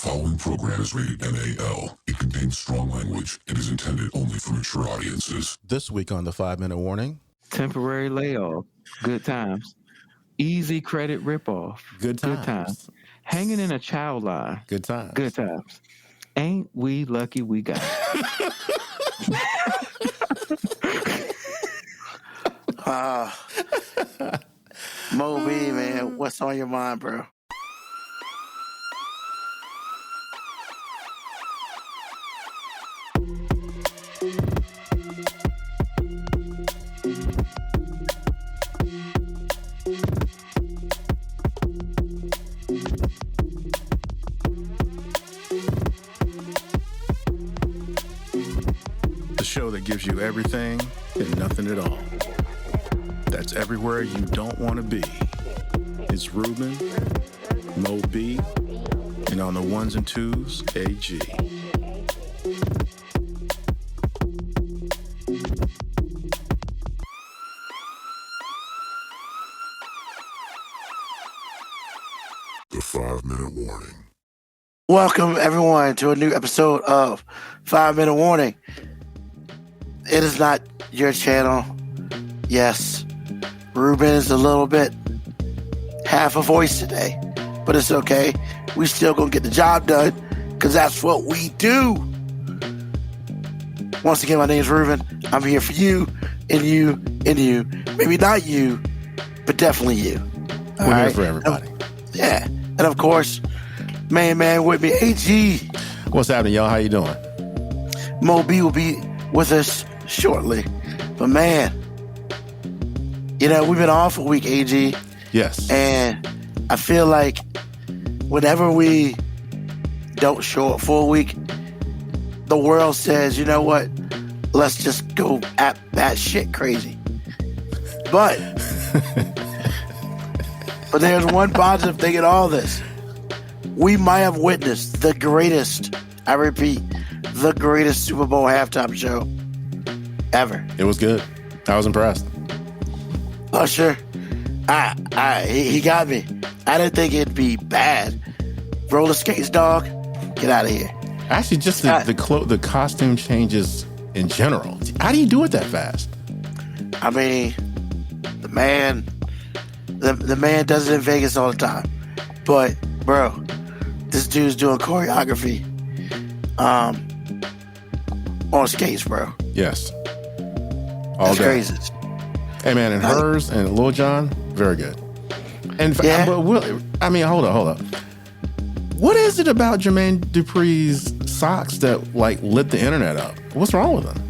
following program is rated NAL. It contains strong language and is intended only for mature audiences. This week on the 5-Minute Warning. Temporary layoff. Good times. Easy credit ripoff. Good times. Hanging in a child lie. Good times. Good times. Ain't we lucky we got it? Mo B, man, what's on your mind, bro? The show that gives you everything and nothing at all. That's everywhere you don't want to be. It's Ruben, Mo B, and on the ones and twos, AG. The 5-Minute Warning. Welcome, everyone, to a new episode of 5-Minute Warning. It is not your channel. Yes, Ruben is a little bit half a voice today, but it's okay. We still gonna get the job done because that's what we do. Once again, my name is Ruben. I'm here for you, and you, and you. Maybe not you, but definitely you. We're here for everybody. Yeah, and of course, man with me, AG. What's happening, y'all? How you doing? Mo B will be with us shortly. But man, you know, we've been off a week, AG. Yes. And I feel like whenever we don't show up for a week, the world says, you know what? Let's just go at that shit crazy. But there's one positive thing in all this. We might have witnessed the greatest, I repeat, the greatest Super Bowl halftime show ever. It was good. I was impressed. Usher, he got me. I didn't think it'd be bad. Roller skates, dog. Get out of here. Actually, just the costume changes in general. How do you do it that fast? I mean, the man does it in Vegas all the time. But, bro, this dude's doing choreography on skates, bro. Yes. That's crazy. Hey, man, and hers and Lil Jon, very good. And yeah. Hold up. What is it about Jermaine Dupri's socks that lit the internet up? What's wrong with them?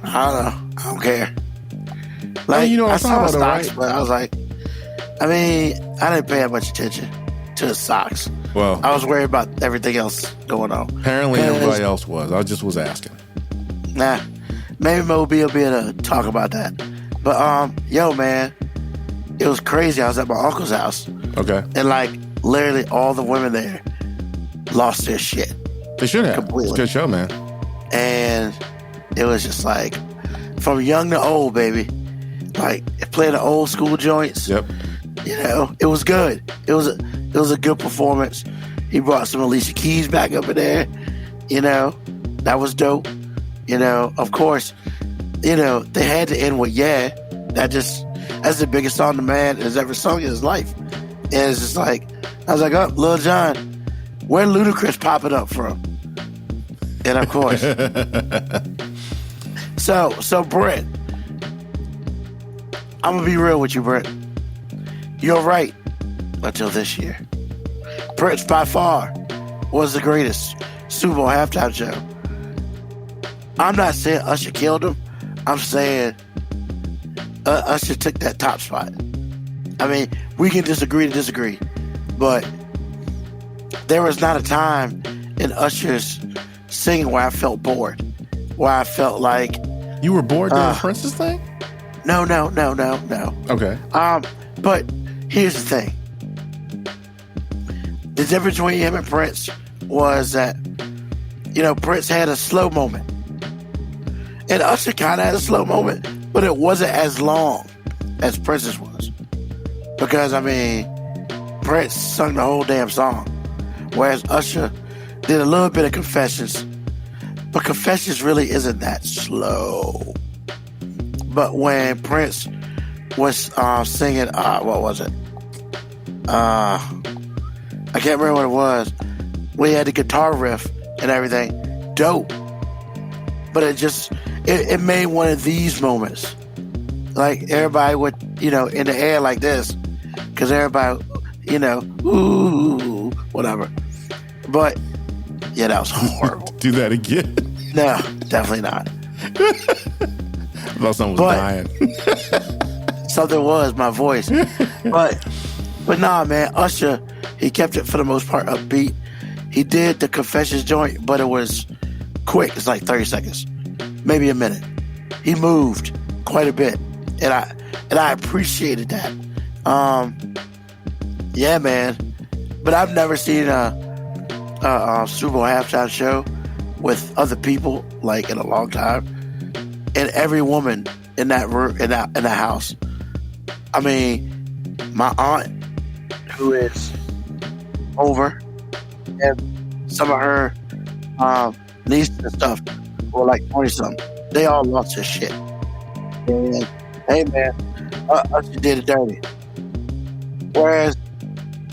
I don't know. I don't care. I saw the about socks, right? but I was like, I didn't pay that much attention to the socks. Well, I was worried about everything else going on. Apparently, everybody else was. I just was asking. Nah, maybe Mo B will be able to talk about that. But yo, man, it was crazy. I was at my uncle's house. Okay. And literally all the women there lost their shit. They should have. Completely. It's a good show, man. And it was just from young to old, baby. Playing the old school joints. Yep. You know, it was good. It was a good performance. He brought some Alicia Keys back up in there. You know, that was dope. You know, of course, you know, they had to end with Yeah. That's the biggest song the man has ever sung in his life. And it's just I was like, oh, Lil Jon, where Ludacris popping up from? And of course. So Brent, I'm going to be real with you, Brent. You're right until this year. Prince by far was the greatest Super Bowl halftime show. I'm not saying Usher killed him. I'm saying Usher took that top spot. I mean, we can disagree to disagree, but there was not a time in Usher's singing where I felt bored, where I felt like... You were bored during Prince's thing? No. Okay. But here's the thing. The difference between him and Prince was that, you know, Prince had a slow moment. And Usher kind of had a slow moment, but it wasn't as long as Prince's was. Because, I mean, Prince sung the whole damn song. Whereas Usher did a little bit of Confessions, but Confessions really isn't that slow. But when Prince was singing, what was it? I can't remember what it was. We had the guitar riff and everything. Dope. But it made one of these moments. Like everybody would, in the air like this. Because everybody, ooh, whatever. But, yeah, that was horrible. Do that again. No, definitely not. I thought someone was dying. Something was, my voice. But nah, man, Usher, he kept it for the most part upbeat. He did the Confessions joint, but it was quick. It's like 30 seconds, maybe a minute. He moved quite a bit, and I appreciated that. Yeah, man. But I've never seen a Super Bowl halftime show with other people like in a long time, and every woman in that room in that house. I mean, my aunt, who is over, and some of her nieces and stuff were like 20-something. They all lost their shit. And, hey, man, Usher did it dirty. Whereas,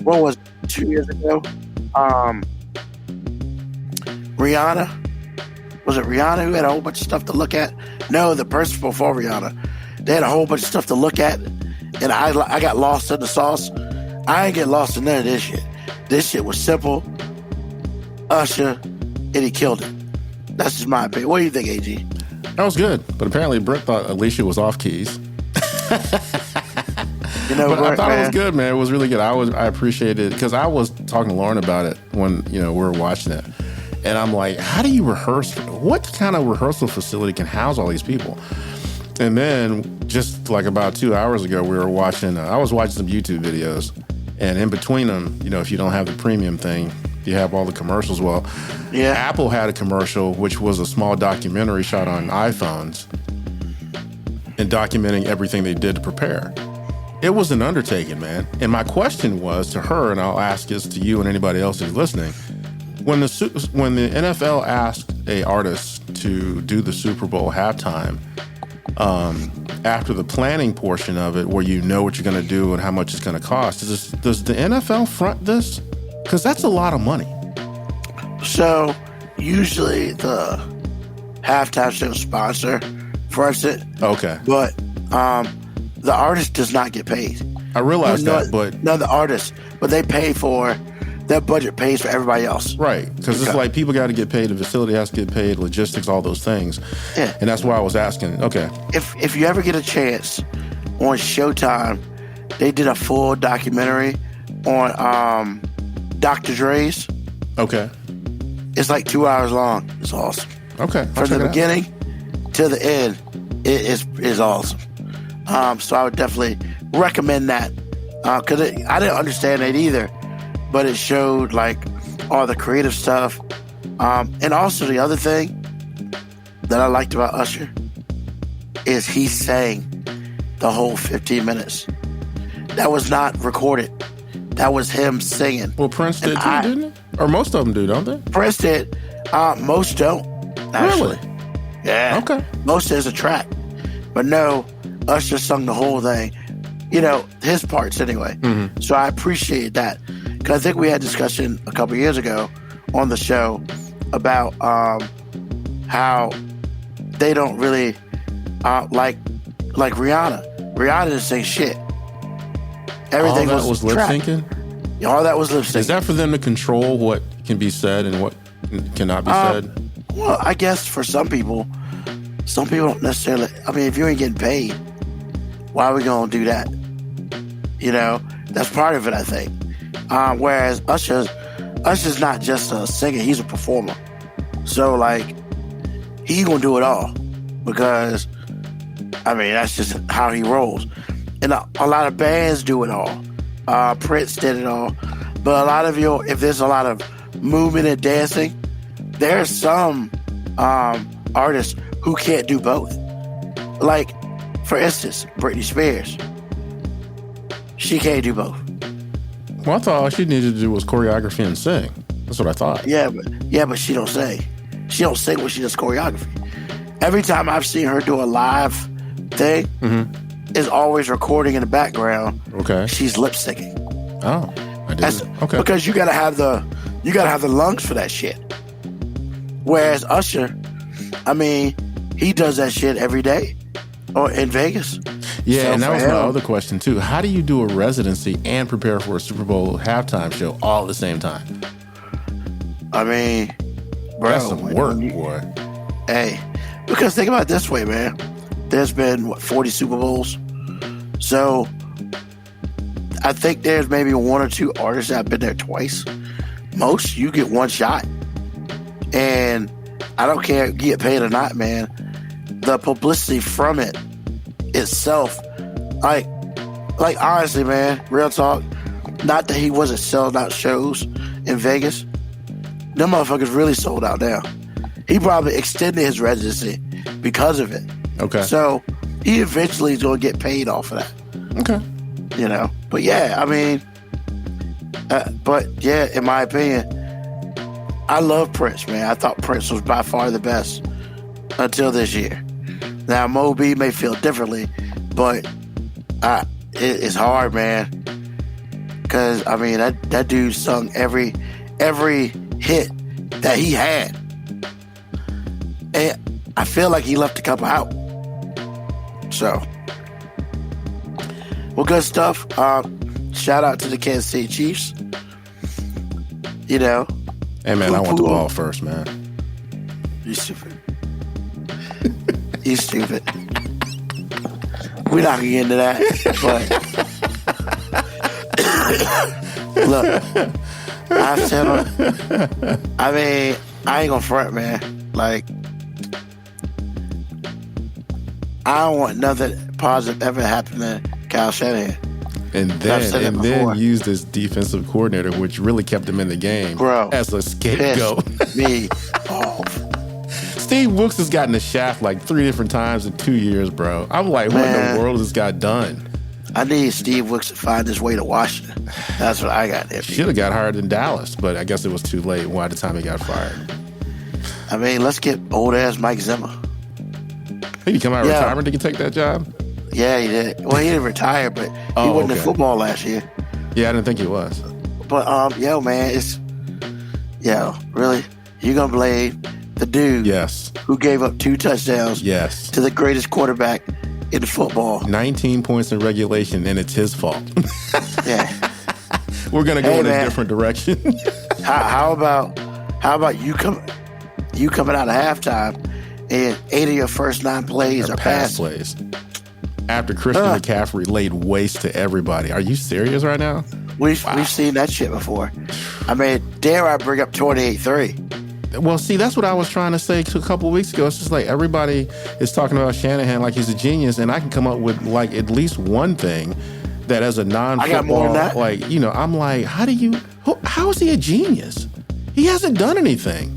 what was it, 2 years ago? Rihanna? Was it Rihanna who had a whole bunch of stuff to look at? No, the person before Rihanna. They had a whole bunch of stuff to look at, and I got lost in the sauce. I ain't get lost in none of this shit. This shit was simple. Usher, and he killed it. That's just my opinion. What do you think, AG? That was good, but apparently Brett thought Alicia was off keys. But I thought it was good, man. It was really good. I appreciated it because I was talking to Lauren about it when we were watching it, and I'm like, how do you rehearse? What kind of rehearsal facility can house all these people? And then just like about 2 hours ago, we were watching. I was watching some YouTube videos, and in between them, if you don't have the premium thing, you have all the commercials. Well, yeah, Apple had a commercial which was a small documentary shot on iPhones and documenting everything they did to prepare. It was an undertaking, man. And my question was to her, and I'll ask this to you and anybody else who's listening: when the NFL asked a artist to do the Super Bowl halftime, after the planning portion of it, where you know what you're going to do and how much it's going to cost, does the NFL front this? Because that's a lot of money. So usually the halftime show sponsor fronts it. Okay. But the artist does not get paid. I realize that, but... No, the artist. But they pay for... Their budget pays for everybody else. Right. Because it's like people got to get paid. The facility has to get paid. Logistics, all those things. Yeah. And that's why I was asking. Okay. If you ever get a chance on Showtime, they did a full documentary on Dr. Dre's. Okay. It's like 2 hours long. It's awesome. Okay. From the beginning to the end, it is awesome. So I would definitely recommend that. Because I didn't understand it either. But it showed like all the creative stuff. And also the other thing that I liked about Usher is he sang the whole 15 minutes. That was not recorded. That was him singing. Well, Prince did too, didn't he? Or most of them do, don't they? Prince did. Most don't, actually. Really? Yeah. Okay. Most is a track. But no, Usher sung the whole thing. His parts anyway. Mm-hmm. So I appreciate that. Because I think we had discussion a couple years ago on the show about how they don't really like Rihanna. Rihanna didn't say shit. Everything all that was lip syncing. All that was lip syncing. Is that for them to control what can be said and what cannot be said? Well, I guess for some people don't necessarily. I mean, if you ain't getting paid, why are we gonna do that? That's part of it, I think. Whereas Usher's not just a singer, he's a performer. So like, he gonna do it all because, I mean, that's just how he rolls. And a lot of bands do it all. Prince did it all. But a lot of if there's a lot of movement and dancing, there's some artists who can't do both. Like, for instance, Britney Spears. She can't do both. Well, I thought all she needed to do was choreography and sing. That's what I thought. Yeah, but she don't sing. She don't sing when she does choreography. Every time I've seen her do a live thing, is always recording in the background. Okay. She's lip syncing. Oh, I didn't. Okay. Because you gotta have the lungs for that shit. Whereas Usher, I mean, he does that shit every day, or in Vegas. Yeah, So and that for was my him- other question too. How do you do a residency and prepare for a Super Bowl halftime show all at the same time? I mean, bro, That's some work, when you- boy. Hey, because think about it this way, man. There's been 40 Super Bowls, so I think there's maybe one or two artists that have been there twice. Most you get one shot, and I don't care if you get paid or not, man. The publicity from it itself, like honestly, man, real talk. Not that he wasn't selling out shows in Vegas. Them motherfuckers really sold out now. He probably extended his residency because of it. Okay. So he eventually is going to get paid off of that. Okay. You know, but yeah, I mean, in my opinion, I love Prince, man. I thought Prince was by far the best until this year. Now, Mo B may feel differently, but it's hard, man. Because, I mean, that dude sung every hit that he had. And I feel like he left a couple out. So, well, good stuff. Shout out to the Kansas City Chiefs. You know. Hey, man, I want the ball first, man. You stupid. You stupid. We're not gonna get into that, but look, I've said, I mean, I ain't gonna front, man. Like, I don't want nothing positive ever happen to Kyle Shanahan. And I've said it before. then used his defensive coordinator, which really kept him in the game, Bro, as a scapegoat. pissed me off. Steve Wilkes has gotten the shaft like 3 different times in 2 years, bro. I'm like, what in Man. the world has this guy done? I need Steve Wilkes to find his way to Washington. That's what I got there. Should have got hired in Dallas, but I guess it was too late by the time he got fired. I mean, let's get old ass Mike Zimmer. Did he come out of Yeah. retirement to take that job? Yeah, he did. Well, he didn't retire, but he wasn't in okay. football last year. Yeah, I didn't think he was. But man, really, you gonna blame the dude Yes. who gave up 2 touchdowns Yes. to the greatest quarterback in football? 19 points in regulation, and it's his fault. Yeah. We're gonna go Hey, in a man. different direction. How about you coming out of halftime and 8 of your first 9 plays are Pass passed? plays. After Christian McCaffrey laid waste to everybody. Are you serious right now? We've seen that shit before. I mean, dare I bring up 28-3? Well, see, that's what I was trying to say a couple of weeks ago. It's just like everybody is talking about Shanahan like he's a genius, and I can come up with like at least one thing that as a I got more non-football, than that. like, you know, I'm like, how is he a genius? He hasn't done anything.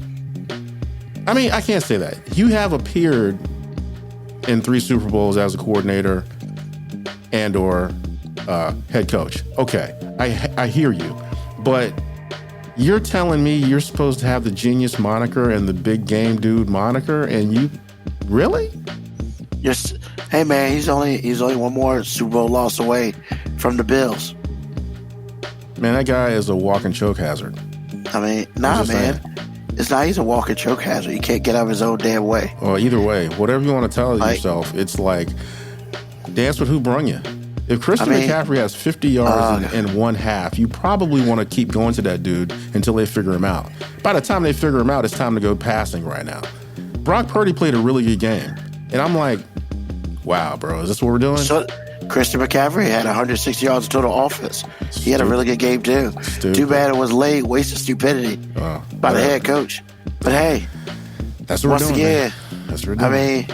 I mean, I can't say that. You have appeared in 3 Super Bowls as a coordinator and or head coach. Okay, I hear you, but you're telling me you're supposed to have the genius moniker and the big game dude moniker, and you really? Hey man, he's only one more Super Bowl loss away from the Bills. Man, that guy is a walking choke hazard. I mean, nah, just man. saying. It's not. He's a walking choke hazard. He can't get out of his own damn way. Well, either way, whatever you want to tell Like- yourself, it's like dance with who brung you. If Christian I mean, McCaffrey has 50 yards in one half, you probably want to keep going to that dude until they figure him out. By the time they figure him out, it's time to go passing right now. Brock Purdy played a really good game. And I'm like, wow, bro, is this what we're doing? So Christian McCaffrey had 160 yards of total offense. He had a really good game too. Stupid. Too bad it was late, wasted stupidity by the whatever. head coach. But hey, That's what once we're doing. again, Man. That's what we're I doing.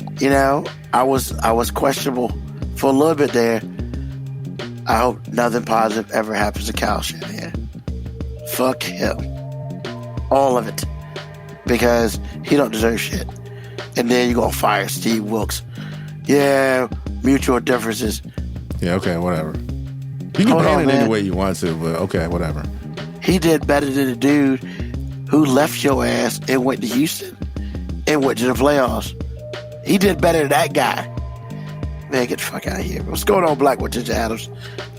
mean, you know, I was questionable for a little bit there. I hope nothing positive ever happens to Kyle Shanahan. Fuck him. All of it. Because he don't deserve shit. And then you're going to fire Steve Wilkes. Yeah, mutual differences. Yeah, okay, whatever. You can Hold ban on, it any man. way you want to, but okay, whatever. he did better than the dude who left your ass and went to Houston and went to the playoffs. He did better than that guy. Man, get the fuck out of here. What's going on, Black with Ginger Adams?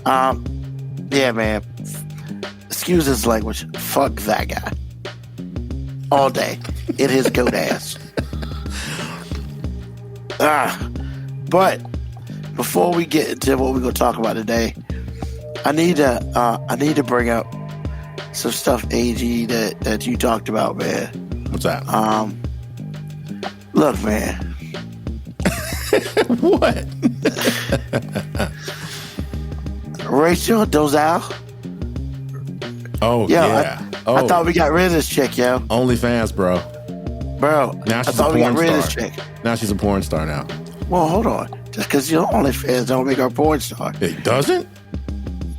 Yeah, man. Excuse this language. Fuck that guy. All day. In his goat ass. But before we get into what we're gonna talk about today, I need to bring up some stuff, AG, that you talked about, man. What's that? Look, man. What? Rachel Dolezal. Oh, yeah. I thought we got rid of this chick, yo. OnlyFans, bro. Bro, Now I she's thought a we got porn rid of star. this chick. Now she's a porn star now. Well, hold on. Just because you're OnlyFans don't make her a porn star. It doesn't?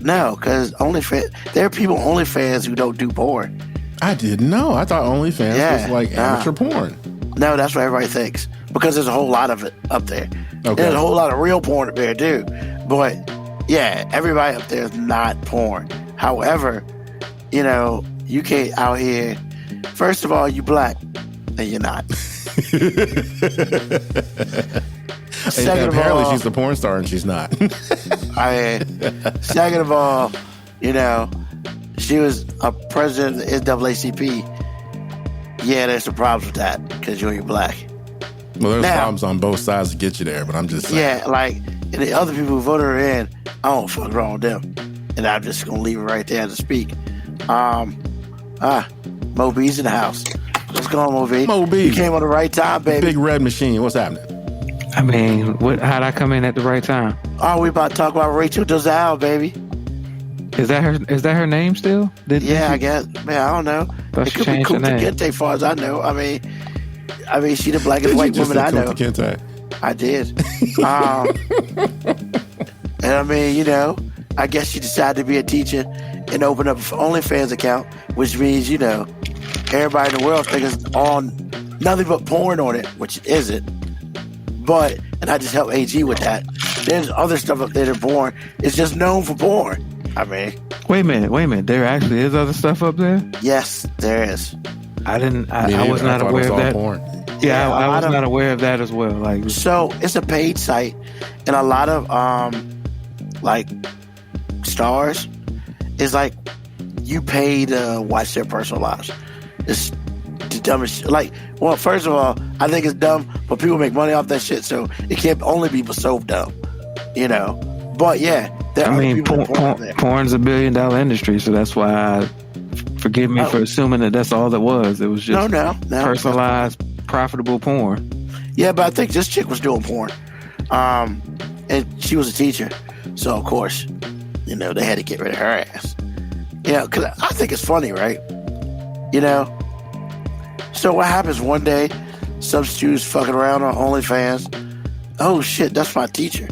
No, because OnlyFans, there are people on OnlyFans who don't do porn. I didn't know. I thought OnlyFans was like amateur porn. No, that's what everybody thinks. Because there's a whole lot of it up there. Okay. There's a whole lot of real porn up there, too. But, yeah, everybody up there is not porn. However, you know, you can't out here. First of all, you black, and you're not. Second of apparently all, she's the porn star and she's not. Second of all, you know, she was a president of the NAACP. Yeah, there's some problems with that because you're black. Well, there's Now- problems on both sides to get you there, but I'm just saying. Yeah, like, and the other people who voted her in, I don't fuck wrong with them. And I'm just gonna leave it right there to speak. Mo B's in the house. What's going on, Mo B? Mo B. You came on the right time, baby. Big red machine. What's happening? I mean, how'd I come in at the right time? Oh, we about to talk about Rachel Dolezal, baby. Is that her name still? Yeah, I guess. Man, I don't know. Thought It she could be changed her Kunta name. Kinte, far as I know. I mean, she the blackest Did white you just woman I say know. Kunta Kinte? I did. And I mean, you know, I guess she decided to be a teacher and open up an OnlyFans account, which means, you know, everybody in the world thinks it's on nothing but porn on it, which it isn't. But, and I just help AG with that. There's other stuff up there that porn. It's just known for porn. I mean, Wait a minute. There actually is other stuff up there? yes, there is. I didn't. Me I neither. was not thought it aware was of all that. porn. Yeah, Yeah, I a lot was of- not aware of that as well. Like, So it's a paid site, and a lot of like stars is like you pay to watch their personal lives. It's the dumbest shit. Like, well, first of all, I think it's dumb, but people make money off that shit, so it can't only be so dumb, you know. But yeah, there I are mean, people that porn out there. porn's $1 billion industry, so that's why. Forgive me for assuming that that's all it was. It was just No. personalized, profitable porn. Yeah, but I think this chick was doing porn, and she was a teacher, so of course, you know, they had to get rid of her ass. You know, because I think it's funny, right? You know. So what happens one day? Some students fucking around on OnlyFans. Oh shit, that's my teacher.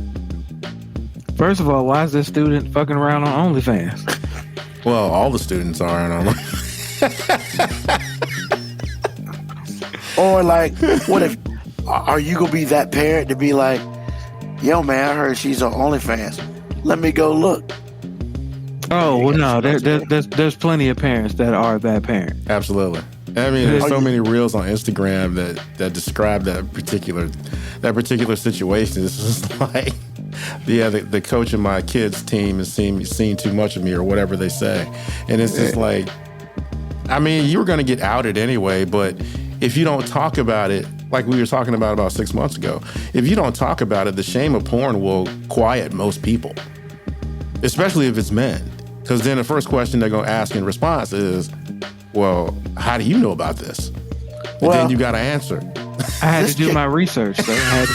First of all, why is this student fucking around on OnlyFans? Well, all the students are, and I'm like, Or like, what if? Are you gonna be that parent to be like, yo man, I heard she's on OnlyFans. Let me go look. Oh well, no. There's plenty of parents that are that parent. absolutely. I mean, there's so many reels on Instagram that describe that particular situation. It's just like, yeah, the coach of my kids' team has seen too much of me, or whatever they say, and it's just like, I mean, you were going to get outed anyway, but if you don't talk about it, like we were talking about 6 months ago, if you don't talk about it, the shame of porn will quiet most people, especially if it's men, because then the first question they're going to ask in response is, well, how do you know about this? And Well- then you got to answer. I had to do my research. So I had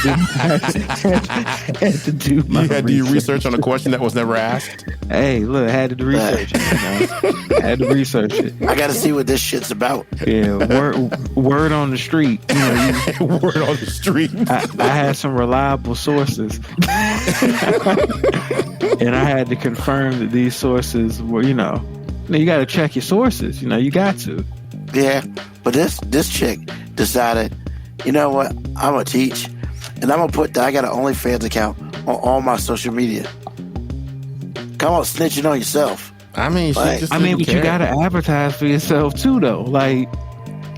to do my You had to do research on a question that was never asked. Hey, look, I had to do research. You know? Had to research it. I gotta see what this shit's about. Yeah, word on the street. You know, Word on the street. I had some reliable sources, and I had to confirm that these sources were, you got to check your sources. You got to. Yeah, but this chick decided, you know what? I'm gonna teach, and I'm gonna put that I got an OnlyFans account on all my social media. Come on, snitching on yourself. I mean, she Like, just. I mean, didn't but you care. gotta advertise for yourself too, though. Like,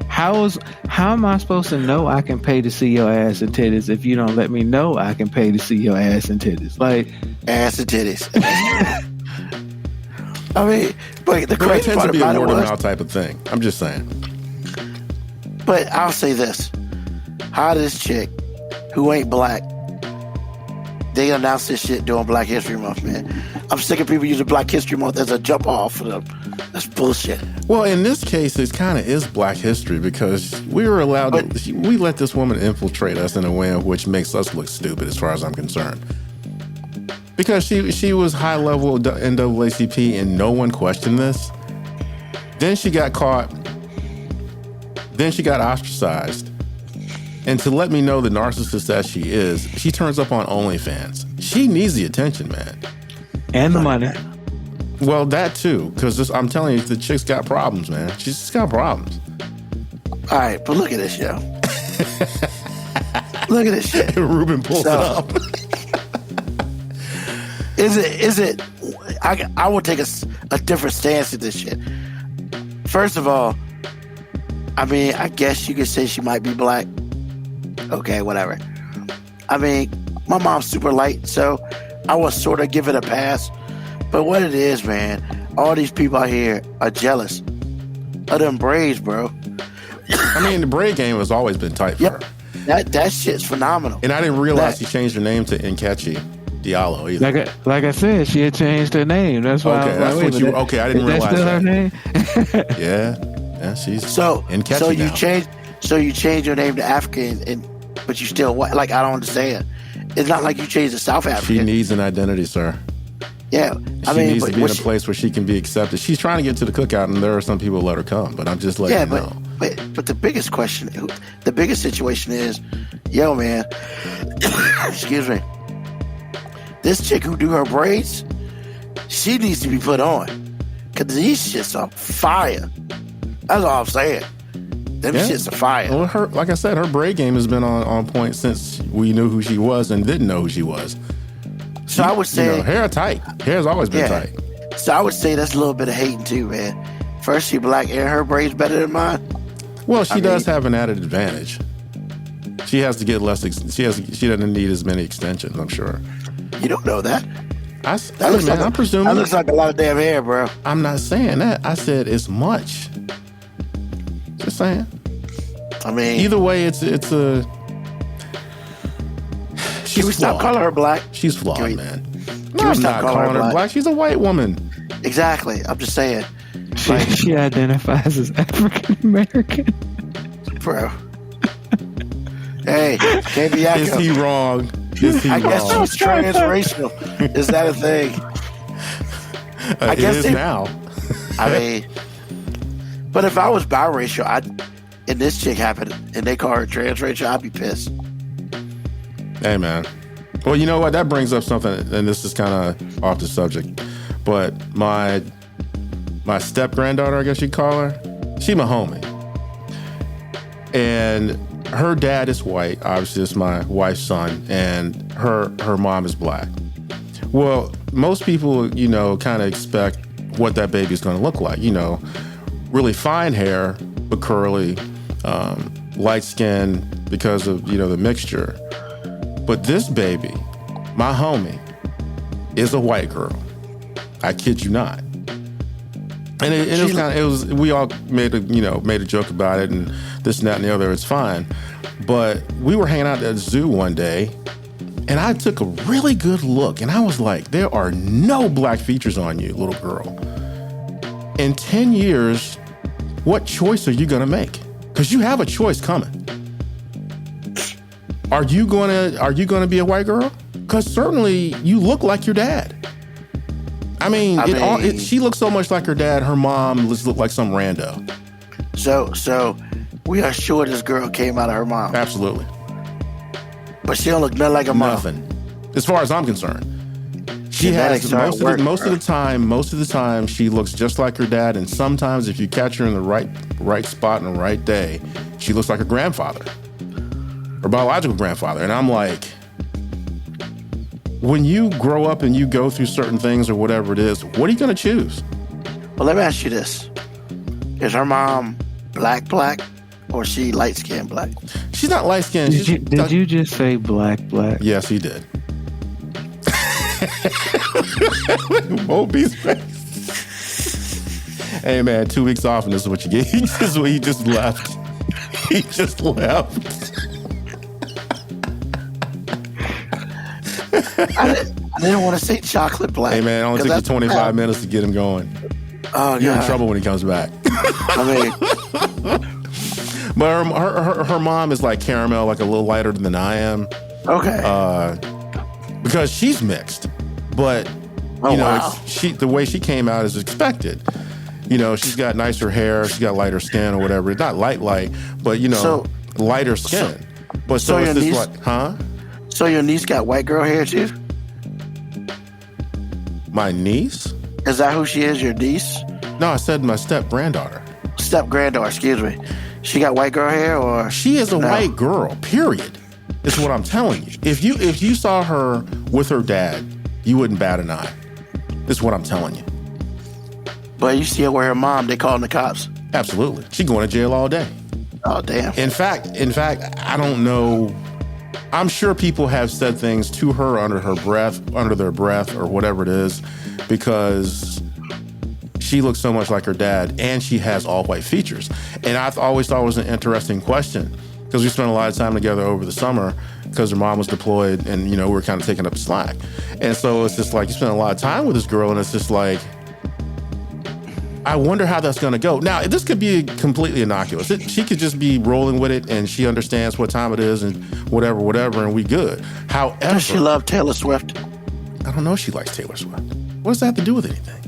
how am I supposed to know I can pay to see your ass and titties if you don't let me know I can pay to see your ass and titties? Like, ass and titties. I mean, but the Well, it crazy tends part to be a about it word of was, mouth type of thing. I'm just saying. but I'll say this: how this chick who ain't black, they announced this shit during Black History Month, man. I'm sick of people using Black History Month as a jump off for them. That's bullshit. Well, in this case, it kind of is Black history because we were allowed to. We let this woman infiltrate us in a way of which makes us look stupid, as far as I'm concerned. Because she was high level NAACP and no one questioned this. Then she got caught. Then she got ostracized. And to let me know the narcissist that she is, she turns up on OnlyFans. She needs the attention, man. and the money. Well, that too, because I'm telling you, the chick's got problems, man. She's just got problems. All right, but look at this, yo. Look at this shit. Ruben pulls So- it up. Is it? I would take a different stance at this shit. First of all, I mean, I guess you could say she might be black. Okay, whatever. I mean, my mom's super light, so I would sort of give it a pass. But what it is, man, all these people out here are jealous of them braids, bro. I mean, the braid game has always been tight for her. That shit's phenomenal. And I didn't realize That- she changed her name to Nkechi Diallo either. Like I said, she had changed her name. That's why. Okay, I was that's like, what wait a you- minute. okay, I didn't Is realize that. that. Still her name? Yeah, she's So Nkechi you now. change your name to African, but you still white. Like, I don't understand. It's not like you changed to South She African. needs an identity, sir. Yeah, She needs to be in a place where she can be accepted. She's trying to get to the cookout, and there are some people who let her come. But I'm just letting Yeah, you know. but the biggest question, the biggest situation is, yo, man, excuse me, this chick who do her braids, she needs to be put on, cause these shits are fire. That's all I'm saying. Them Yeah. shits are fire. Well, her, like I said, her braid game has been on point since we knew who she was and didn't know who she was. So I would say, hair tight. Hair's always been Yeah. tight. so I would say that's a little bit of hating too, man. First, she black and her braids better than mine. Well, she I does mean- have an added advantage. She has to get less. She doesn't need as many extensions. I'm sure. You don't know that. That That looks man, like I'm presuming. That looks like a lot of damn hair, bro. I'm not saying that. I said it's much. Just saying. I mean, Either way, it's a. can She's we stop flawed. calling her black? She's flawed, Can we- man. we No, I'm stop not calling her black. She's a white woman. Exactly. I'm just saying, She identifies as African American. bro. Hey, can't be Is Yakko. he wrong? Is he I guess wrong? she's transracial. Is that a thing? I It guess is they- now. I mean, but if I was biracial, and this chick happened, and they call her transracial, I'd be pissed. Hey, man. Well, you know what? That brings up something, and this is kind of off the subject, but my step granddaughter, I guess you'd call her, she my homie. And her dad is white. Obviously, it's my wife's son, and her mom is black. Well, most people, kind of expect what that baby's going to look like. Really fine hair, but curly, light skin because of, the mixture. But this baby, my homie, is a white girl. I kid you not. And we all made a joke about it and this and that and the other. It's fine. But we were hanging out at the zoo one day and I took a really good look and I was like, there are no black features on you, little girl. In 10 years, what choice are you going to make? Because you have a choice coming. Are you gonna be a white girl? Because certainly you look like your dad. I mean, she looks so much like her dad. Her mom looks like some rando. So we are sure this girl came out of her mom, Absolutely, but she don't look nothing like her mom. nothing. As far as I'm concerned, she Genetics has aren't working, most of the time she looks just like her dad. And sometimes if you catch her in the right spot on the right day, she looks like her grandfather. Her biological grandfather. And I'm like, when you grow up and you go through certain things or whatever it is, what are you going to choose? But let me ask you this: is her mom black, or she light skinned black? She's not light skinned. Did you just say black? Yes, he did. Moby's face. Hey man, 2 weeks off and this is what you get. He just left. He just left. I didn't want to say chocolate black. Hey man, it only took you 25 minutes to get him going. Oh, You're in trouble when he comes back. I mean, but her mom is like caramel, like a little lighter than I am. okay. Because she's mixed, but wow. the way she came out is expected. You know, she's got nicer hair, she's got lighter skin or whatever. It's not light, but lighter skin. So it's just what, huh? So your niece got white girl hair too? My niece? Is that who she is? Your niece? No, I said my step granddaughter. Step granddaughter, excuse me. She got white girl hair, or she is a white girl. Period. Is what I'm telling you. If you saw her with her dad, you wouldn't bat an eye. This is what I'm telling you. But you see her with her mom, they calling the cops. Absolutely. She going to jail all day. Oh damn. In fact, I don't know. I'm sure people have said things to her under their breath, or whatever it is, because she looks so much like her dad, and she has all white features. And I've always thought it was an interesting question, because we spent a lot of time together over the summer, because her mom was deployed, and we were kind of taking up the slack. And so it's just like you spend a lot of time with this girl, and it's just like, I wonder how that's going to go. Now, this could be completely innocuous. She could just be rolling with it, and she understands what time it is, and whatever, and we good. However, does she love Taylor Swift? I don't know if she likes Taylor Swift. What does that have to do with anything?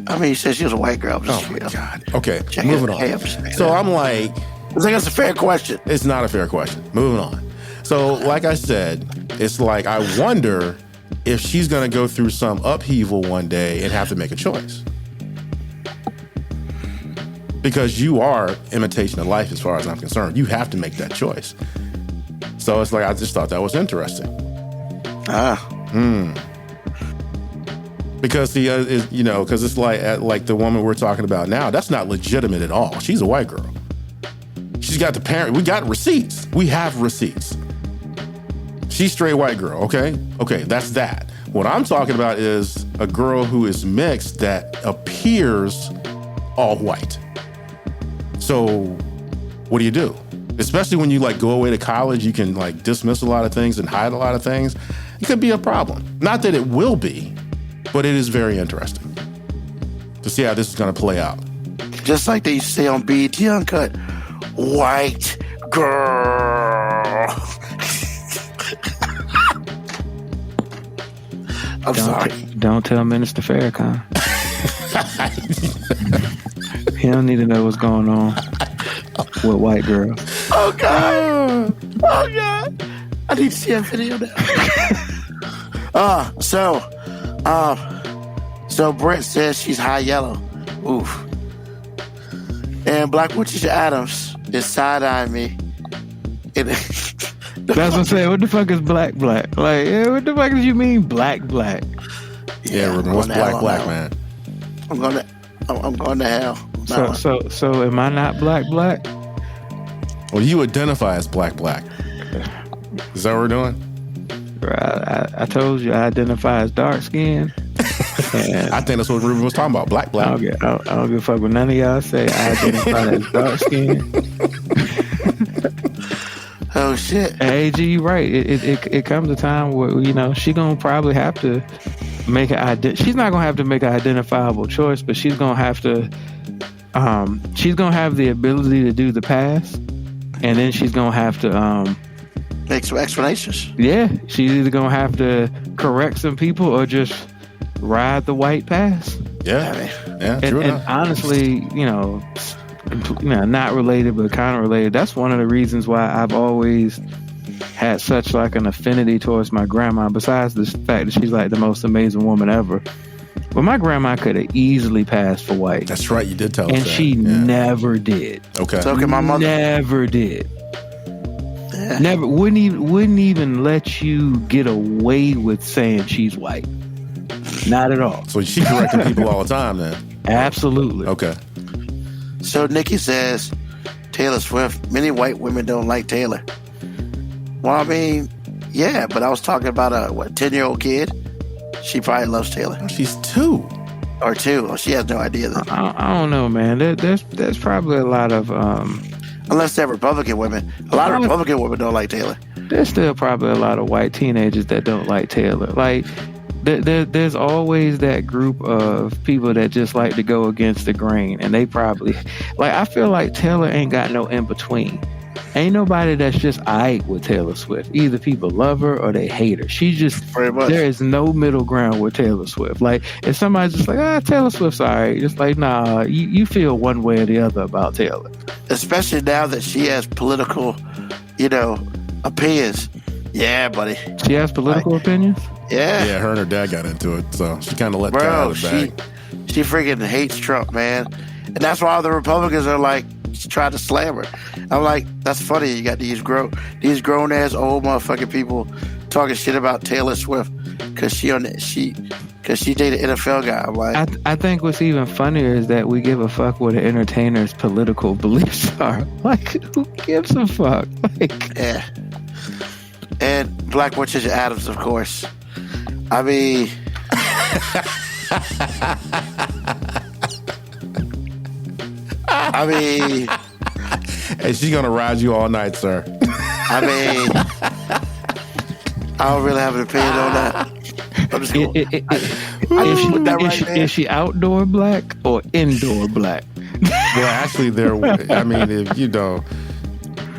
I mean, you said she was a white girl. Oh my God. Okay, moving on. So I'm like, I think that's a fair question. It's not a fair question. Moving on. So, like I said, it's like I wonder if she's going to go through some upheaval one day and have to make a choice. Because you are imitation of life as far as I'm concerned. You have to make that choice. So it's like, I just thought that was interesting. Because because it's like the woman we're talking about now, that's not legitimate at all. She's a white girl. She's got the parent. We got receipts. We have receipts. She's straight white girl. Okay, that's that. What I'm talking about is a girl who is mixed that appears all white. So what do you do? Especially when you go away to college, you can dismiss a lot of things and hide a lot of things. It could be a problem. Not that it will be, but it is very interesting to see how this is going to play out. Just like they used to say on BET Uncut, white girl. Sorry. Don't tell Minister Farrakhan. He don't need to know what's going on with white girls. Oh God! Oh God! I need to see a video now. So Brent says she's high yellow. Oof. And Black Witcher Adams is side-eyeing me. That's what I'm saying. What the fuck is black? Like, what the fuck do you mean black? Yeah, Ruben, what's black, man? I'm going to hell. So am I not black? Well, you identify as black. Is that what we're doing? I told you I identify as dark skin. I think that's what Ruben was talking about. Black. I don't give a fuck what none of y'all say. I identify as dark skin. Oh shit. Hey, AG, you right. It comes a time where she gonna probably have to make she's not gonna have to make an identifiable choice, but she's gonna have to. She's gonna have the ability to do the pass, and then she's gonna have to make some explanations. Yeah, she's either gonna have to correct some people or just ride the white pass. Yeah, true enough. And honestly, not related but kind of related. That's one of the reasons why I've always had such an affinity towards my grandma. Besides the fact that she's the most amazing woman ever. But my grandma could have easily passed for white. That's right, you did tell us and that. She never did. Okay. So my mother never did. Yeah. Never wouldn't even let you get away with saying she's white. Not at all. So she correcting people all the time then. Absolutely. Okay. So Nikki says, Taylor Swift, many white women don't like Taylor. Well, I mean, yeah, but I was talking about a 10-year-old kid. She probably loves Taylor. She's 2. Or 2. Well, she has no idea. I don't know, man. There's probably a lot of unless they're Republican women. A lot of Republican women don't like Taylor. There's still probably a lot of white teenagers that don't like Taylor. Like, there's always that group of people that just like to go against the grain, and they probably I feel like Taylor ain't got no in between. Ain't nobody that's just aight with Taylor Swift. Either people love her or they hate her. She just, there is no middle ground with Taylor Swift. Like, if somebody's just like, Taylor Swift's alright, it's like, nah, you feel one way or the other about Taylor. Especially now that she has political, opinions. Yeah, buddy. She has political opinions? Yeah. Yeah, her and her dad got into it, so she kind of let Cat out of the bag. She freaking hates Trump, man. And that's why all the Republicans are like, trying to slam her. I'm like, that's funny. You got these grown ass old motherfucking people talking shit about Taylor Swift because she dated an NFL guy. I'm like, I think what's even funnier is that we give a fuck what an entertainer's political beliefs are. Like, who gives a fuck? Like, yeah. And Black Witches Adams, of course. I mean. And she's gonna ride you all night, sir. I don't really have an opinion on that. I'm just going. Is she outdoor black or indoor black? Well, actually, if you don't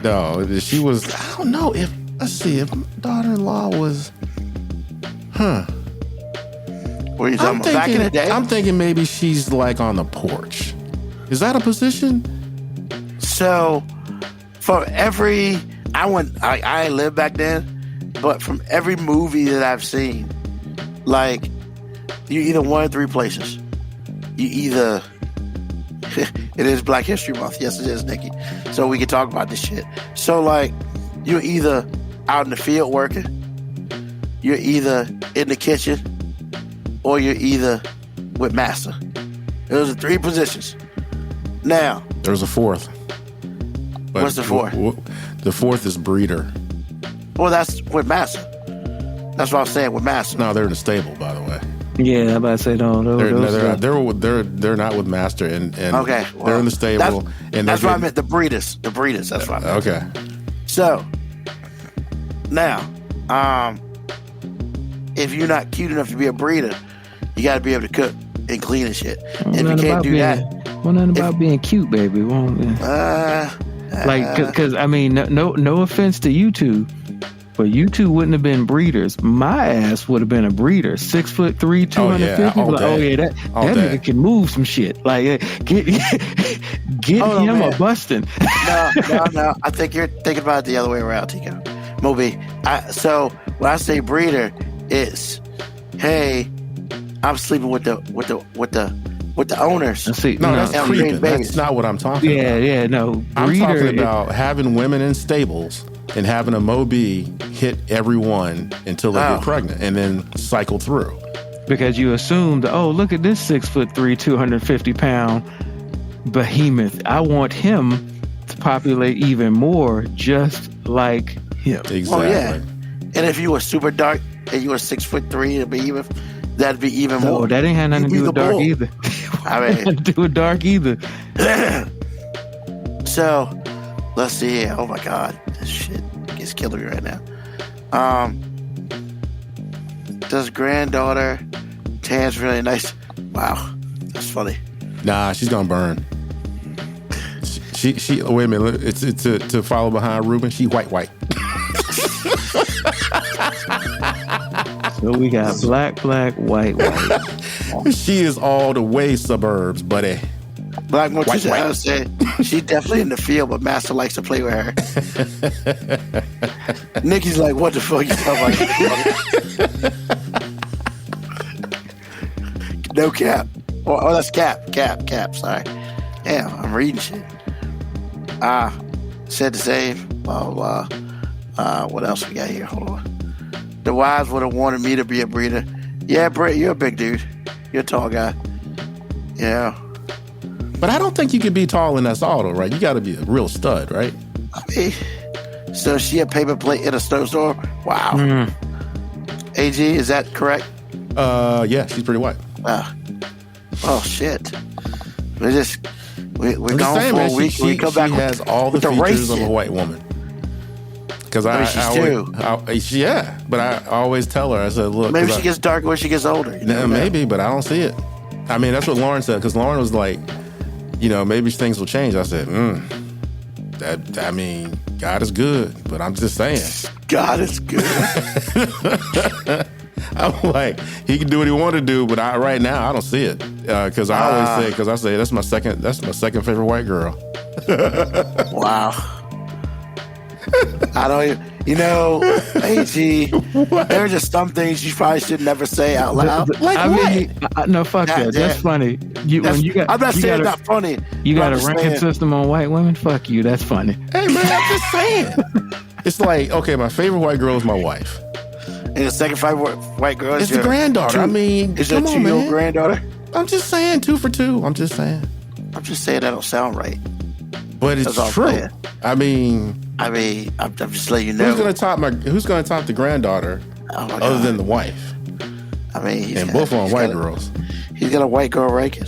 know, she was. I don't know if. Let's see if daughter-in-law was. What are you talking about? Back in the day? I'm thinking maybe she's like on the porch. Is that a position? So, for every, I lived back then, but from every movie that I've seen, like, you either one of 3 places. You either, it is Black History Month. Yes, it is, Nikki. So we can talk about this shit. So, like, you're either out in the field working, you're either in the kitchen, or you're either with master. Those are 3 positions. Now, there's a 4th. But what's the 4th? The 4th is breeder. Well, that's with master. That's what I was saying with master. No, they're in the stable, by the way. Yeah, I'm about to say no. They're not with master, and okay, well, they're in the stable. That's what I meant. The breeders. That's what I meant. Okay. So now, if you're not cute enough to be a breeder, you got to be able to cook and clean and shit. If you can't do that, nothing about being cute, baby. Because I mean, no offense to you two, but you two wouldn't have been breeders. My ass would have been a breeder. 6'3", 250. That nigga can move some shit. Like, get him a busting. No. I think you're thinking about it the other way around, Tico. Moby. So when I say breeder, it's, hey, I'm sleeping with the owners. See, no, that's creeping. That's not what I'm talking about. Yeah, no. I'm talking about having women in stables and having a Moby hit everyone until they get pregnant and then cycle through. Because you assumed, look at this 6'3", 250-pound behemoth. I want him to populate even more, just like him. Exactly. Oh yeah. And if you were super dark and you were 6'3" and behemoth, that'd be even more. No, that ain't had nothing to do with dark either. I mean, nothing to do with dark either. So, let's see here. Oh my God, this shit is killing me right now. Does granddaughter Tan's really nice? Wow, that's funny. Nah, she's gonna burn. She wait a minute. It's to follow behind Ruben. She white. So we got black, white. She is all the way suburbs, buddy. Black Motisha, I would say she's definitely in the field, but Master likes to play with her. Nikki's like, what the fuck you talking about? No cap. Oh, that's cap. Sorry. Damn, I'm reading shit. Said the same. Blah, blah, blah. What else we got here? Hold on. The wives would have wanted me to be a breeder. Yeah, Brett, you're a big dude. You're a tall guy. Yeah. But I don't think you could be tall and that's all, though, right? You got to be a real stud, right? I mean, so she a paper plate in a snowstorm? Wow. AG, is that correct? Yeah, she's pretty white. Oh shit. We're I'm gone just for saying, man, a week. We come back she has all the with features race of a shit. white woman. Because yeah, but I always tell her, I said, look. Maybe she gets darker when she gets older. You know? Maybe, but I don't see it. I mean, that's what Lauren said, because Lauren was like, maybe things will change. I said, I mean, God is good, but I'm just saying. God is good. I'm like, he can do what he want to do, but right now I don't see it. Because I always say, that's my second favorite white girl. Wow. I don't even, AG, there are just some things you probably should never say out loud. Like I what? mean, no, fuck that. That's funny. I'm not saying it's not funny. You got I'm a just ranking saying. system on white women? Fuck you. That's funny. Hey, man, I'm just saying. It's like, okay, my favorite white girl is my wife. And the second favorite white girl It's the granddaughter. I mean, is your come on, 2-year-old man. granddaughter? I'm just saying, 2 for 2. I'm just saying. I'm just saying that don't sound right. But That's all it's I'm true. saying. I mean, I'm just letting you know. who's gonna top the granddaughter Oh my other God. than the wife? I mean, And both of them white girls. He's got a white girl ranking.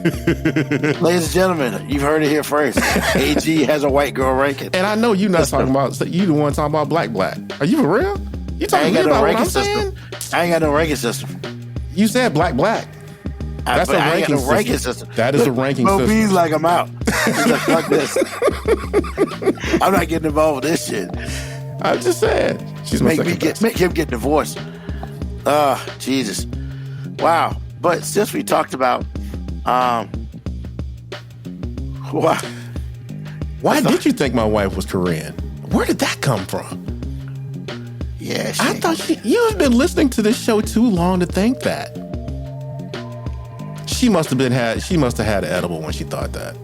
Ladies and gentlemen, you've heard it here first. AG has a white girl ranking. And I know you're not talking about, you the one talking about black. Are you for real? You I talking ain't got no about what ranking I'm saying? system. I ain't got no ranking system. You said black. That's a I ain't got ranking no ranking system. system. That is a ranking Mo system. B's like, I'm out. He's like, fuck this. I'm not getting involved with this shit. I'm just saying. She's my second best. Make him get divorced. Jesus. Wow. But since we talked about Why did you think my wife was Korean? Where did that come from? Yeah, I thought you've been listening to this show too long to think that. She must have had an edible when she thought that.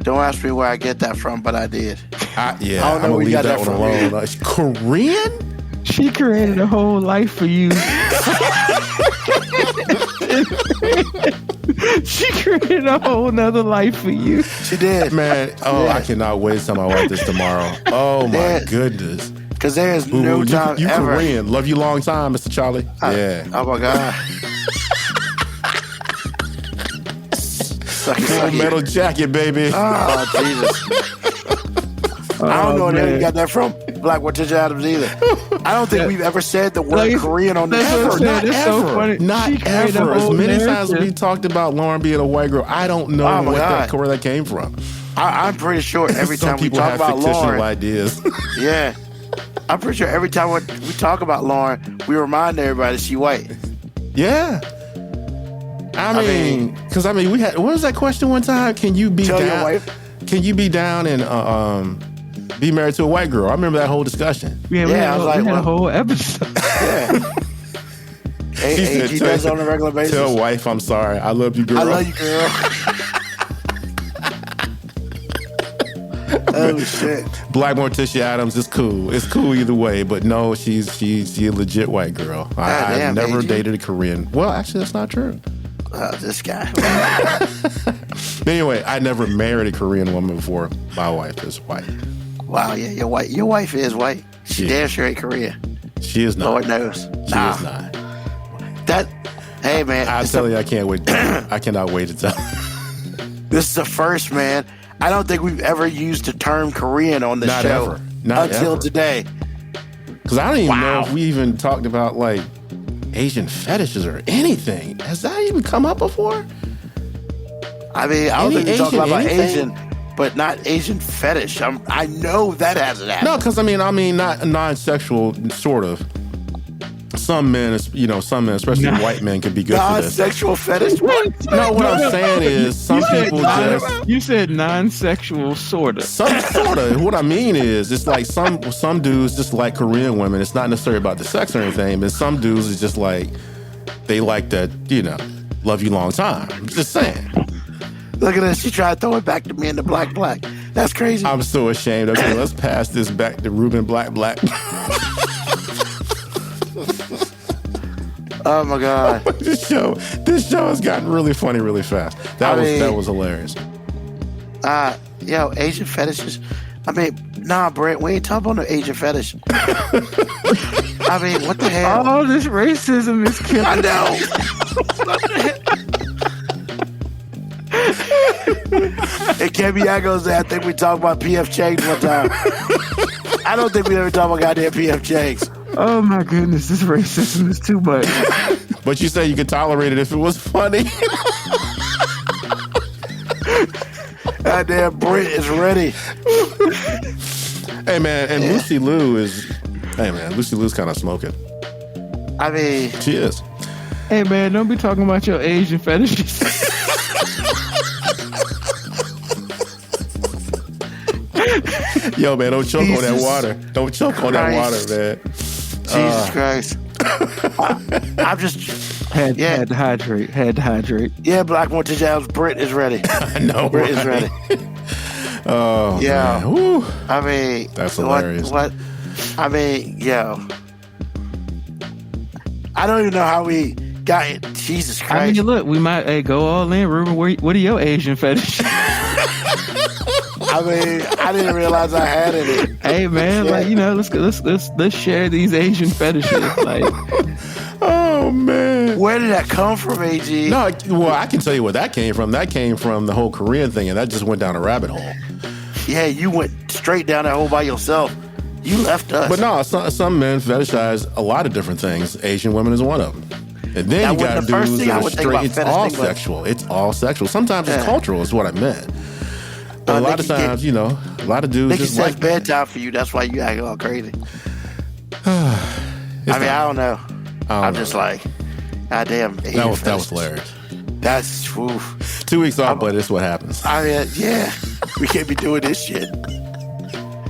don't ask me where I get that from, but I did. I I don't know I'm gonna where you leave got that that one from, alone. Korean? She created a whole life for you. She created a whole nother life for you. She did. Man, I cannot wait to tell my wife this tomorrow. Oh my Yeah. goodness. Because there's Boo-boo, no time you ever. Korean. Love you long time, Mr. Charlie. Yeah. Oh my God. Sucky, Full sucky. metal jacket, baby. Oh, Jesus. I don't know where man. you got that from, Black Morticia Adams, either. I don't think we've ever said the word Like, Korean on this that's what show. I'm saying. It's so funny. She Not created a ever. As whole many times as narrative. we talked about Lauren being a white girl, I don't know Oh, my God. where that came from. I'm pretty sure every Some time we people talk have about fictional Lauren, ideas. yeah, I'm pretty sure every time we talk about Lauren, we remind everybody she white. Yeah. I mean, because we had, what was that question one time? Can you be Tell your down? wife. Can you be down and be married to a white girl? I remember that whole discussion. Yeah, we had a whole episode. Yeah. She said, AG does on a regular basis. Tell wife, I'm sorry. I love you, girl. I love you, girl. Oh shit. Black Morticia Adams is cool. It's cool either way, but no, she's a legit white girl. I've damn, never AG. dated a Korean. Well, actually, that's not true. This guy. Anyway, I never married a Korean woman before. My wife is white. Wow, yeah, you're white. Your wife is white. She Yeah. damn sure ain't Korean. She is not. Lord knows. She is not. Hey man, I tell you, I can't wait. I cannot wait to tell. this is the first, man. I don't think we've ever used the term Korean on the Not show ever. Not until ever. today. Because I don't even know if we even talked about like Asian fetishes or anything. Has that even come up before? I mean, I don't Any think we talk Asian about anything? Asian, but not Asian fetish. I know that hasn't happened. No, because I mean, not non-sexual, sort of. Some men, especially white men, could be good for this. Non-sexual fetish? What? No, what I'm saying is some people just You said non-sexual, sort of. some sort of. What I mean is, it's like some dudes just like Korean women. It's not necessarily about the sex or anything, but some dudes is just like they like that, love you long time. I'm just saying. Look at this. She tried to throw it back to me in the black. That's crazy. I'm so ashamed. Okay, let's pass this back to Ruben Black. Oh my god. this show has gotten really funny really fast. That was hilarious. Yo, Asian fetishes. I mean, nah, Brent, we ain't talking about no Asian fetish. I mean, what the hell? Oh, this racism is killing. I know. And Kemiago said, I think we talked about PF Chang's one time. I don't think we ever talked about goddamn PF Chang's. Oh my goodness, this racism is too much. But you say you could tolerate it if it was funny. Goddamn Brent is ready. Hey man, and Lucy Lou's kind of smoking. I mean, She is. Hey man, don't be talking about your Asian fetishes. Yo man, don't choke on that Jesus water. Don't choke on that water, man. Jesus Christ. I'm just Had to hydrate. yeah, Black Morticians, Brent is ready. I know, Brent is right? ready. Oh Yeah. man. Woo. I mean, That's hilarious. What? I mean, yo. I don't even know how we got it. Jesus Christ. I mean, look, we might go all in, Ruben. What are your Asian fetishes? I mean, I didn't realize I had it. Hey man, like let's share these Asian fetishes. Like, Oh man. Where did that come from, AG? No, well, I can tell you where that came from. That came from the whole Korean thing, and that just went down a rabbit hole. Yeah, you went straight down that hole by yourself. You left us. But no, some men fetishize a lot of different things. Asian women is one of them. And then That you got wasn't the first dudes thing I that are would think about straight. It's all fetishing, but- sexual. It's all sexual. Sometimes it's Yeah. cultural, is what I meant. But a lot of times, a lot of dudes They can just set like. bedtime for you. That's why you act all crazy. I don't know. I'm just like, goddamn. That was hilarious. That's, oof. 2 weeks off, but it's what happens. I mean, yeah, we can't be doing this shit.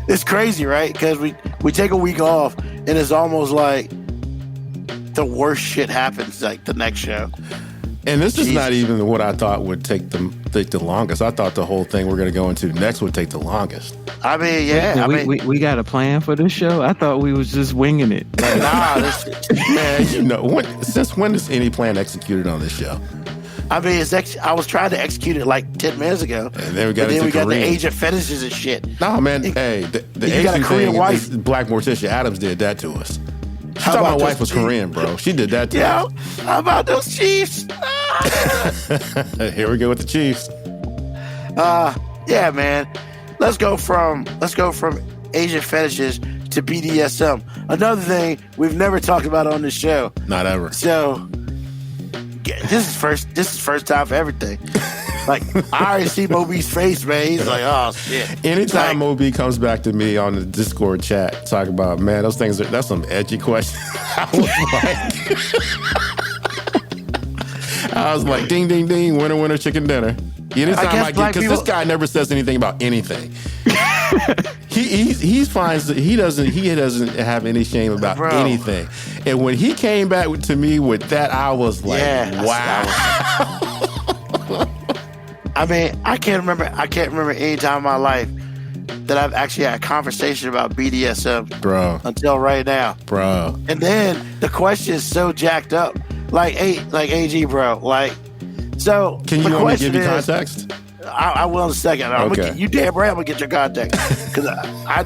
It's crazy, right? Because we take a week off, and it's almost like the worst shit happens like the next show. And this is Jesus. not even what I thought would take the longest. I thought the whole thing we're going to go into next would take the longest. I mean, yeah. Yeah, I mean, we got a plan for this show. I thought we was just winging it. Like, nah, this, Man, since when is any plan executed on this show? I mean, I was trying to execute it like 10 minutes ago. And then we got But then into we got the Korean. Asian fetishes and shit. No, man. Hey, the You got a Asian Korean thing, wife. Black Morticia Adams did that to us. She How thought my about wife those was Korean, bro. She did that to Yo, how about those Chiefs? us. Here we go with the Chiefs. Yeah, man. Let's go from Asian fetishes to BDSM. Another thing we've never talked about on this show. Not ever. So this is first time for everything. Like, I already see Moby's face, man. He's like, oh shit. Anytime Like, Moby comes back to me on the Discord chat, talk about, man, those things that's some edgy questions. I was like, ding, ding, ding, winner, chicken dinner. Anytime guess I get, black because this guy never says anything about anything. he finds that he doesn't have any shame about Bro. anything. And when he came back to me with that, I was like, Yeah, wow. I mean, I can't remember any time in my life that I've actually had a conversation about BDSM Bro, until right now. bro. And then the question is so jacked up. Like AG, bro. Like, so Can the you want me to give question you is- context? I will in a second. Okay. You damn right I'm gonna get your context. Because I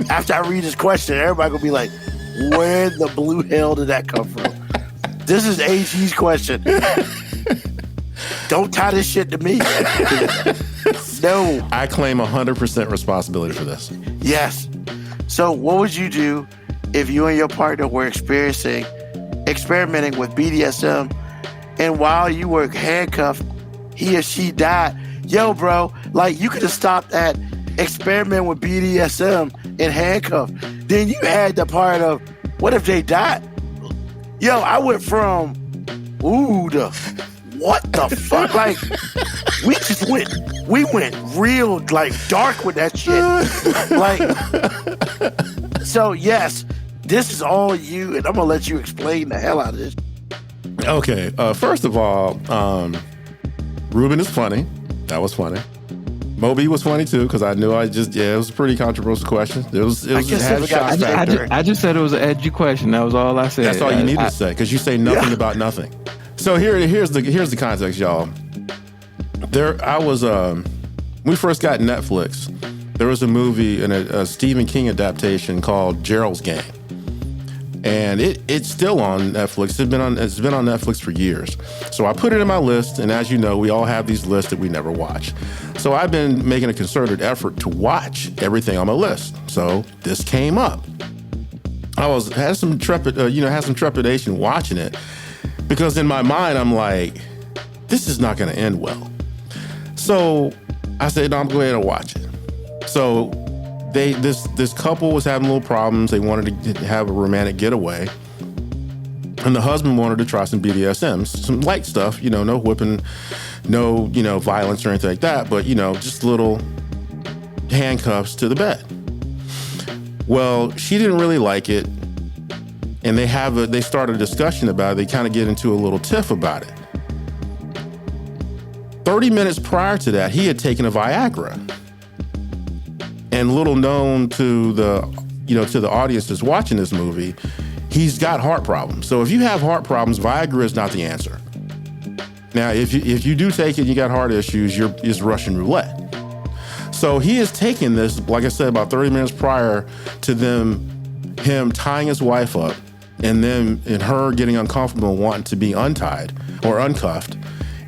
after I read this question, everybody gonna be like, where the blue hell did that come from? This is AG's question. Don't tie this shit to me. No. I claim 100% responsibility for this. Yes. So what would you do if you and your partner were experimenting with BDSM, and while you were handcuffed, he or she died? Yo, bro, like, you could have stopped at experiment with BDSM and handcuffed. Then you had the part of, what if they died? Yo, I went from, ooh, to what the fuck? Like, we went real, like, dark with that shit. Like, so yes, this is all you, and I'm gonna let you explain the hell out of this. Okay, first of all, Ruben is funny. That was funny. Moby was funny too because I knew it was a pretty controversial question. It was I guess had a we got shock factor. I just said it was an edgy question. That was all I said. That's all you needed to say because you say nothing about nothing. So here's the context, y'all. I was when we first got Netflix. There was a movie and a Stephen King adaptation called Gerald's Game, and it's still on Netflix. It's been on Netflix for years. So I put it in my list, and as you know, we all have these lists that we never watch. So I've been making a concerted effort to watch everything on my list. So this came up. I had some trepidation watching it because in my mind I'm like, this is not going to end well. So I said, no, I'm going to go ahead and watch it. So this couple was having little problems. They wanted to have a romantic getaway. And the husband wanted to try some BDSM, some light stuff, no whipping, no, violence or anything like that, but, just little handcuffs to the bed. Well, she didn't really like it. And they start a discussion about it. They kind of get into a little tiff about it. 30 minutes prior to that, he had taken a Viagra. And little known to the audience that's watching this movie, he's got heart problems. So if you have heart problems, Viagra is not the answer. Now, if you do take it and you got heart issues, it's Russian roulette. So he is taking this, like I said, about 30 minutes prior to him tying his wife up and her getting uncomfortable and wanting to be untied or uncuffed.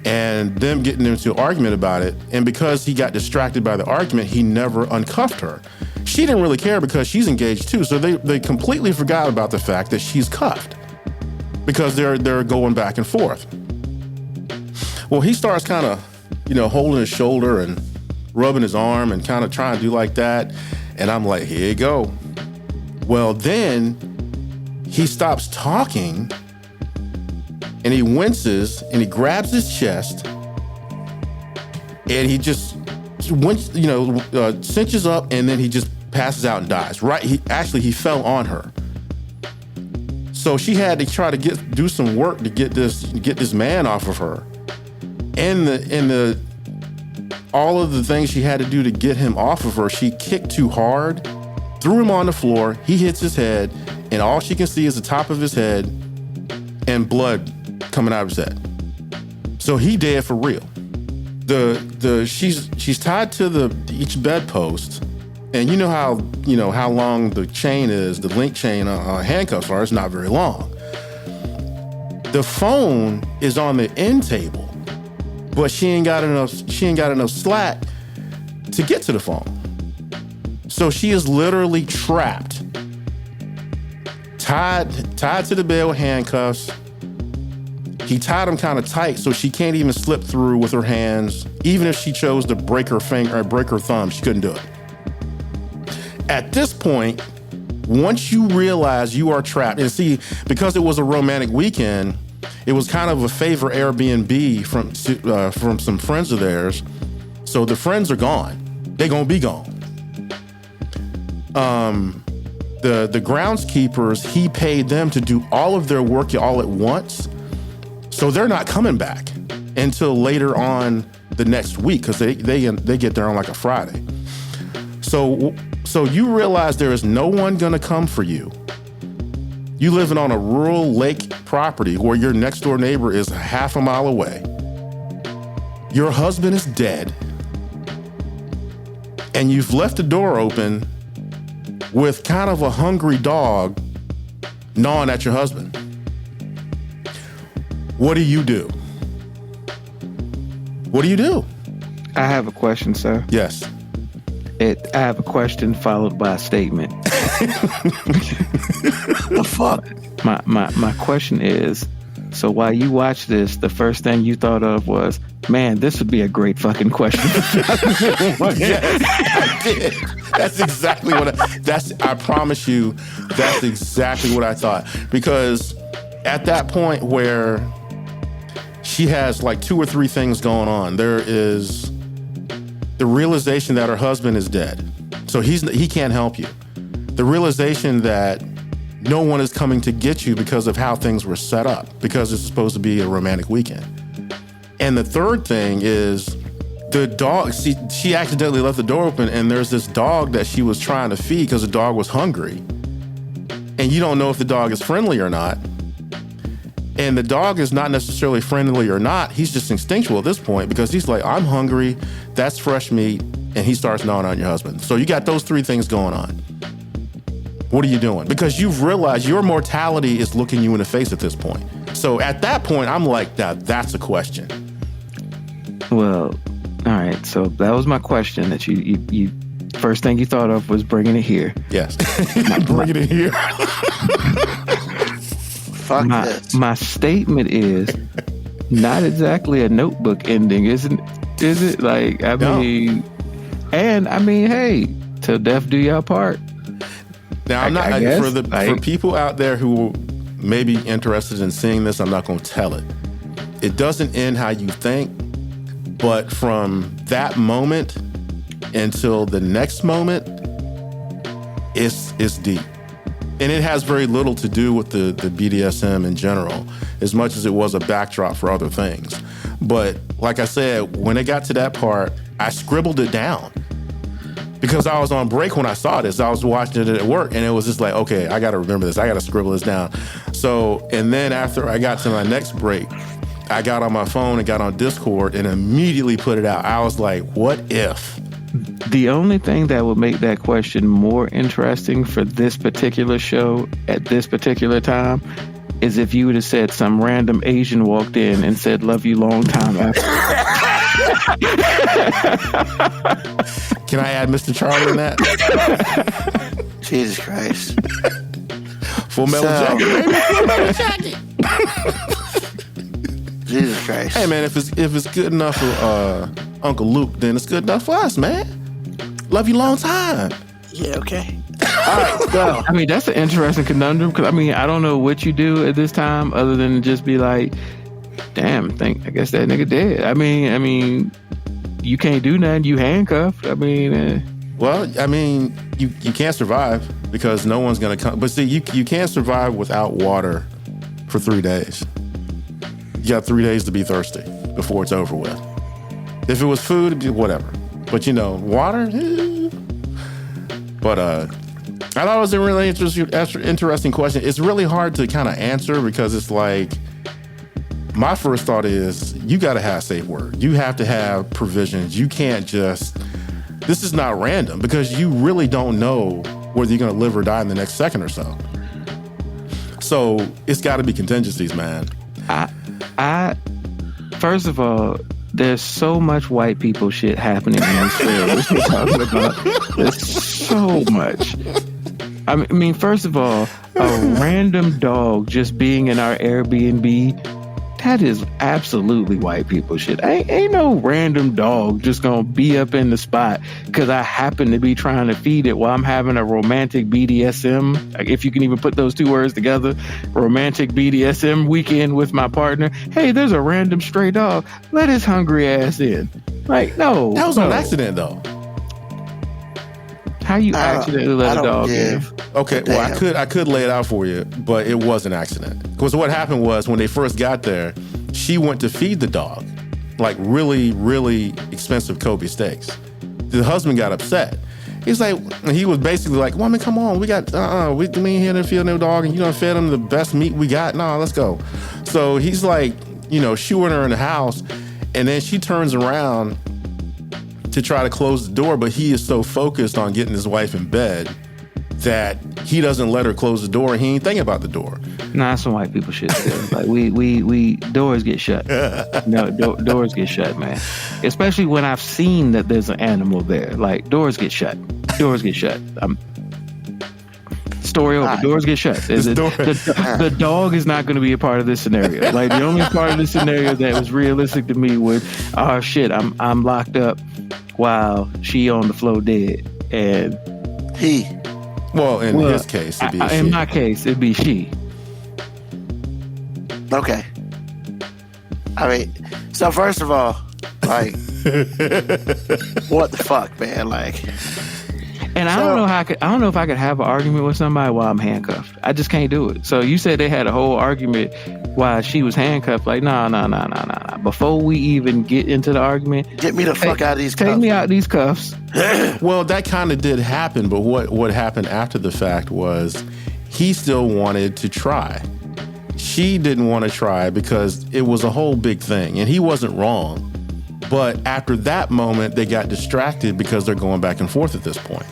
And them getting into an argument about it. And because he got distracted by the argument, he never uncuffed her. She didn't really care because she's engaged too. So they completely forgot about the fact that she's cuffed because they're going back and forth. Well, he starts kind of, holding his shoulder and rubbing his arm and kind of trying to do like that. And I'm like, here you go. Well, then he stops talking. And he winces and he grabs his chest and he just cinches up and then he just passes out and dies. Right? He fell on her. So she had to try to do some work to get this man off of her. And all of the things she had to do to get him off of her, she kicked too hard, threw him on the floor, he hits his head, and all she can see is the top of his head and blood coming out of his head. So he dead for real. She's tied to each bedpost, and you know how long the chain is, the link chain on handcuffs are. It's not very long. The phone is on the end table, but she ain't got enough slack to get to the phone. So she is literally trapped, tied to the bed with handcuffs. He tied him kind of tight so she can't even slip through with her hands. Even if she chose to break her finger or break her thumb, she couldn't do it. At this point, once you realize you are trapped, and see, because it was a romantic weekend, it was kind of a favor Airbnb from some friends of theirs. So the friends are gone. They're gonna be gone. The groundskeepers, he paid them to do all of their work all at once. So they're not coming back until later on the next week because they get there on like a Friday. So you realize there is no one gonna come for you. You living on a rural lake property where your next door neighbor is half a mile away. Your husband is dead. And you've left the door open with kind of a hungry dog gnawing at your husband. What do you do? What do you do? I have a question, sir. Yes. I have a question followed by a statement. The fuck? My question is, so while you watch this, the first thing you thought of was, man, this would be a great fucking question. Yes, I did. That's exactly what I promise you, that's exactly what I thought. Because at that point where she has like 2 or 3 things going on, there is the realization that her husband is dead. So he can't help you. The realization that no one is coming to get you because of how things were set up, because it's supposed to be a romantic weekend. And the third thing is the dog, she accidentally left the door open, and there's this dog that she was trying to feed because the dog was hungry. And you don't know if the dog is friendly or not. And the dog is not necessarily friendly or not. He's just instinctual at this point because he's like, I'm hungry. That's fresh meat. And he starts gnawing on your husband. So you got those three things going on. What are you doing? Because you've realized your mortality is looking you in the face at this point. So at that point, I'm like, that's a question. Well, all right. So that was my question that you first thing you thought of was bringing it here. Yes. Bringing it here. Fuck this. My statement is not exactly a Notebook ending, isn't? Is it? Like, I mean, hey, till death do y'all part. Now, I'm not for people out there who may be interested in seeing this. I'm not going to tell it. It doesn't end how you think, but from that moment until the next moment, it's deep. And it has very little to do with the BDSM in general, as much as it was a backdrop for other things. But like I said, when it got to that part, I scribbled it down because I was on break when I saw this. I was watching it at work, and it was just like, okay, I got to remember this. I got to scribble this down. So, and then after I got to my next break, I got on my phone and got on Discord and immediately put it out. I was like, what if? The only thing that would make that question more interesting for this particular show at this particular time is if you would have said some random Asian walked in and said, love you long time after. Can I add Mr. Charlie in that? Jesus Christ. Full Metal Jacket, baby. Full Metal Jacket. Jesus Christ. Hey, man, if it's good enough for Uncle Luke, then it's good enough for us, man. Love you long time. Yeah, okay. All right, go. I mean, that's an interesting conundrum because, I mean, I don't know what you do at this time other than just be like, damn, I guess that nigga dead. I mean, you can't do nothing. You handcuffed. I mean... Well, I mean, you can't survive because no one's going to come. But see, you can't survive without water for 3 days. You got 3 days to be thirsty before it's over with. If it was food, it'd be whatever. But, water? But I thought it was a really interesting question. It's really hard to kind of answer because it's like, my first thought is you got to have safe word. You have to have provisions. You can't just, this is not random because you really don't know whether you're going to live or die in the next second or so. So it's got to be contingencies, man. I first of all, there's so much white people shit happening in this show. We're talking about. There's so much. I mean, first of all, a random dog just being in our Airbnb, that is absolutely white people shit. Ain't no random dog just gonna be up in the spot because I happen to be trying to feed it while I'm having a romantic BDSM, like if you can even put those two words together, romantic BDSM weekend with my partner. Hey, there's a random stray dog. Let his hungry ass in. Like, no. That was on accident, though. How you accidentally let a dog in? Okay, well, I could lay it out for you, but it was an accident. Because what happened was when they first got there, she went to feed the dog, like really, really expensive Kobe steaks. The husband got upset. He was basically like, woman, come on, we got, we ain't here to feed no dog, and you done fed him the best meat we got. No, let's go. So he's like, shooing her in the house, and then she turns around to try to close the door, but he is so focused on getting his wife in bed that he doesn't let her close the door, and he ain't thinking about the door. Nah, that's some white people shit still. Like we doors get shut. No, doors get shut, man. Especially when I've seen that there's an animal there. Like, doors get shut. Doors get shut. Story over. Doors get shut. The dog is not going to be a part of this scenario. Like, the only part of this scenario that was realistic to me was, oh shit, I'm locked up while she on the floor dead, and he. Well, in his case, it'd be she. In my case, it'd be she. Okay. I mean, so first of all, like, what the fuck, man? Like, And I don't know if I could have an argument with somebody while I'm handcuffed. I just can't do it. So you said they had a whole argument while she was handcuffed. Like, no. Before we even get into the argument, get me the fuck out of these cuffs. Take me out of these cuffs. Well, that kind of did happen, but what happened after the fact was he still wanted to try. She didn't want to try because it was a whole big thing, and he wasn't wrong. But after that moment, they got distracted because they're going back and forth at this point.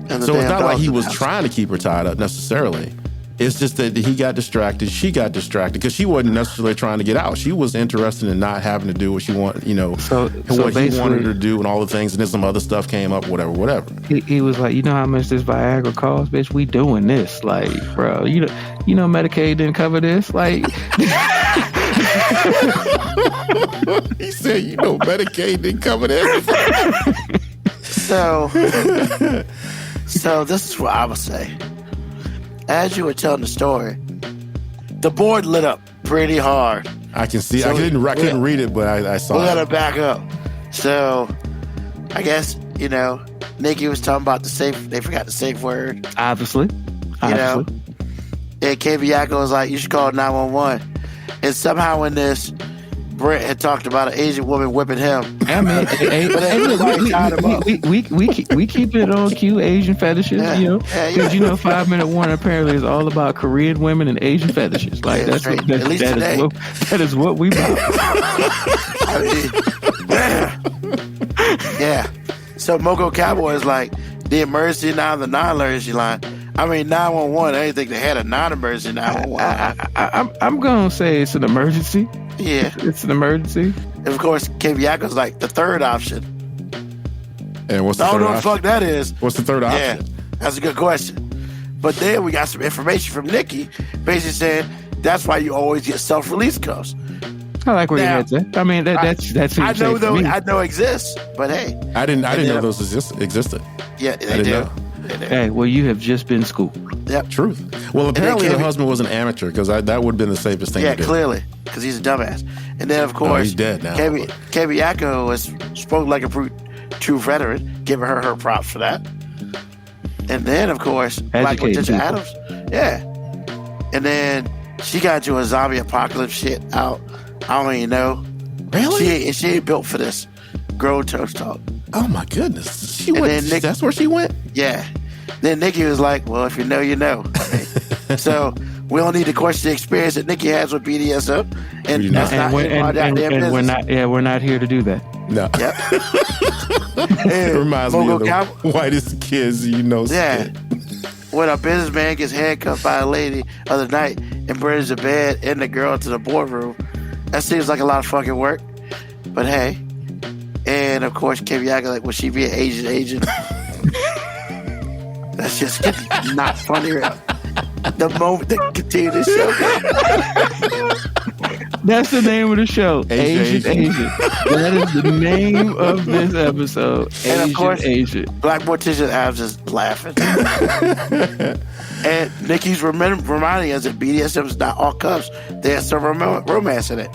So it's not like he was trying to keep her tied up necessarily. It's just that he got distracted. She got distracted because she wasn't necessarily trying to get out. She was interested in not having to do what she wanted, what he wanted her to do and all the things. And then some other stuff came up, whatever. He was like, you know how much this Viagra costs, bitch? We doing this. Like, bro, you know Medicaid didn't cover this. Like, he said, Medicaid didn't cover this. So this is what I would say. As you were telling the story, the board lit up pretty hard. I can see. So I couldn't read it, but I saw it. We got to back up. So I guess, Nikki was talking about the safe. They forgot the safe word. Obviously. And KB Yakko was like, you should call 911. And somehow in this, Brent had talked about an Asian woman whipping him. I mean, we keep it on cue, Asian fetishes, because 5 Minute Warning apparently is all about Korean women and Asian fetishes. Like that is what we about. Yeah. So Moco Cowboy is like the emergency line, the non-emergency line. I mean, 911. I didn't think they had a non-emergency 911. I'm gonna say it's an emergency. Yeah, it's an emergency. And of course, KB Yakko's like the third option. And what's the third option? I don't know what the fuck that is. What's the third option? Yeah, that's a good question. But then we got some information from Nikki, basically saying that's why you always get self-release cuffs. I like where your head's at. I mean, that's. I know exists, but hey, I didn't know those existed. Yeah, they do. Hey, well, you have just been schooled. Yep. Truth. Well, apparently the husband was an amateur because that would have been the safest thing to do. Yeah, clearly, because he's a dumbass. And then, of course, he's dead now. KB Yakko spoke like a true veteran, giving her props for that. And then, of course, Black Morticia Adams. Yeah. And then she got into a zombie apocalypse shit out. I don't even know. Really? She ain't built for this. Girl toast talk. Oh, my goodness. She went. That's where she went? Yeah. Then Nikki was like, well, if you know, you know. So we don't need to question the experience that Nikki has with BDSM. And that's we're not here to do that. No. Yep. It reminds me of the whitest kids Yeah. When a businessman gets handcuffed by a lady the other night and brings the bed and the girl to the boardroom, that seems like a lot of fucking work. But hey. And of course, KB Yakko, like, will she be an Asian agent? That's just not funny. The moment they continue the show. That's the name of the show. Asian. That is the name of this episode. And of course, Asian. Black Morticia Adams is laughing. And Nikki's reminding us that BDSM is not all cuffs. There's some romance in it.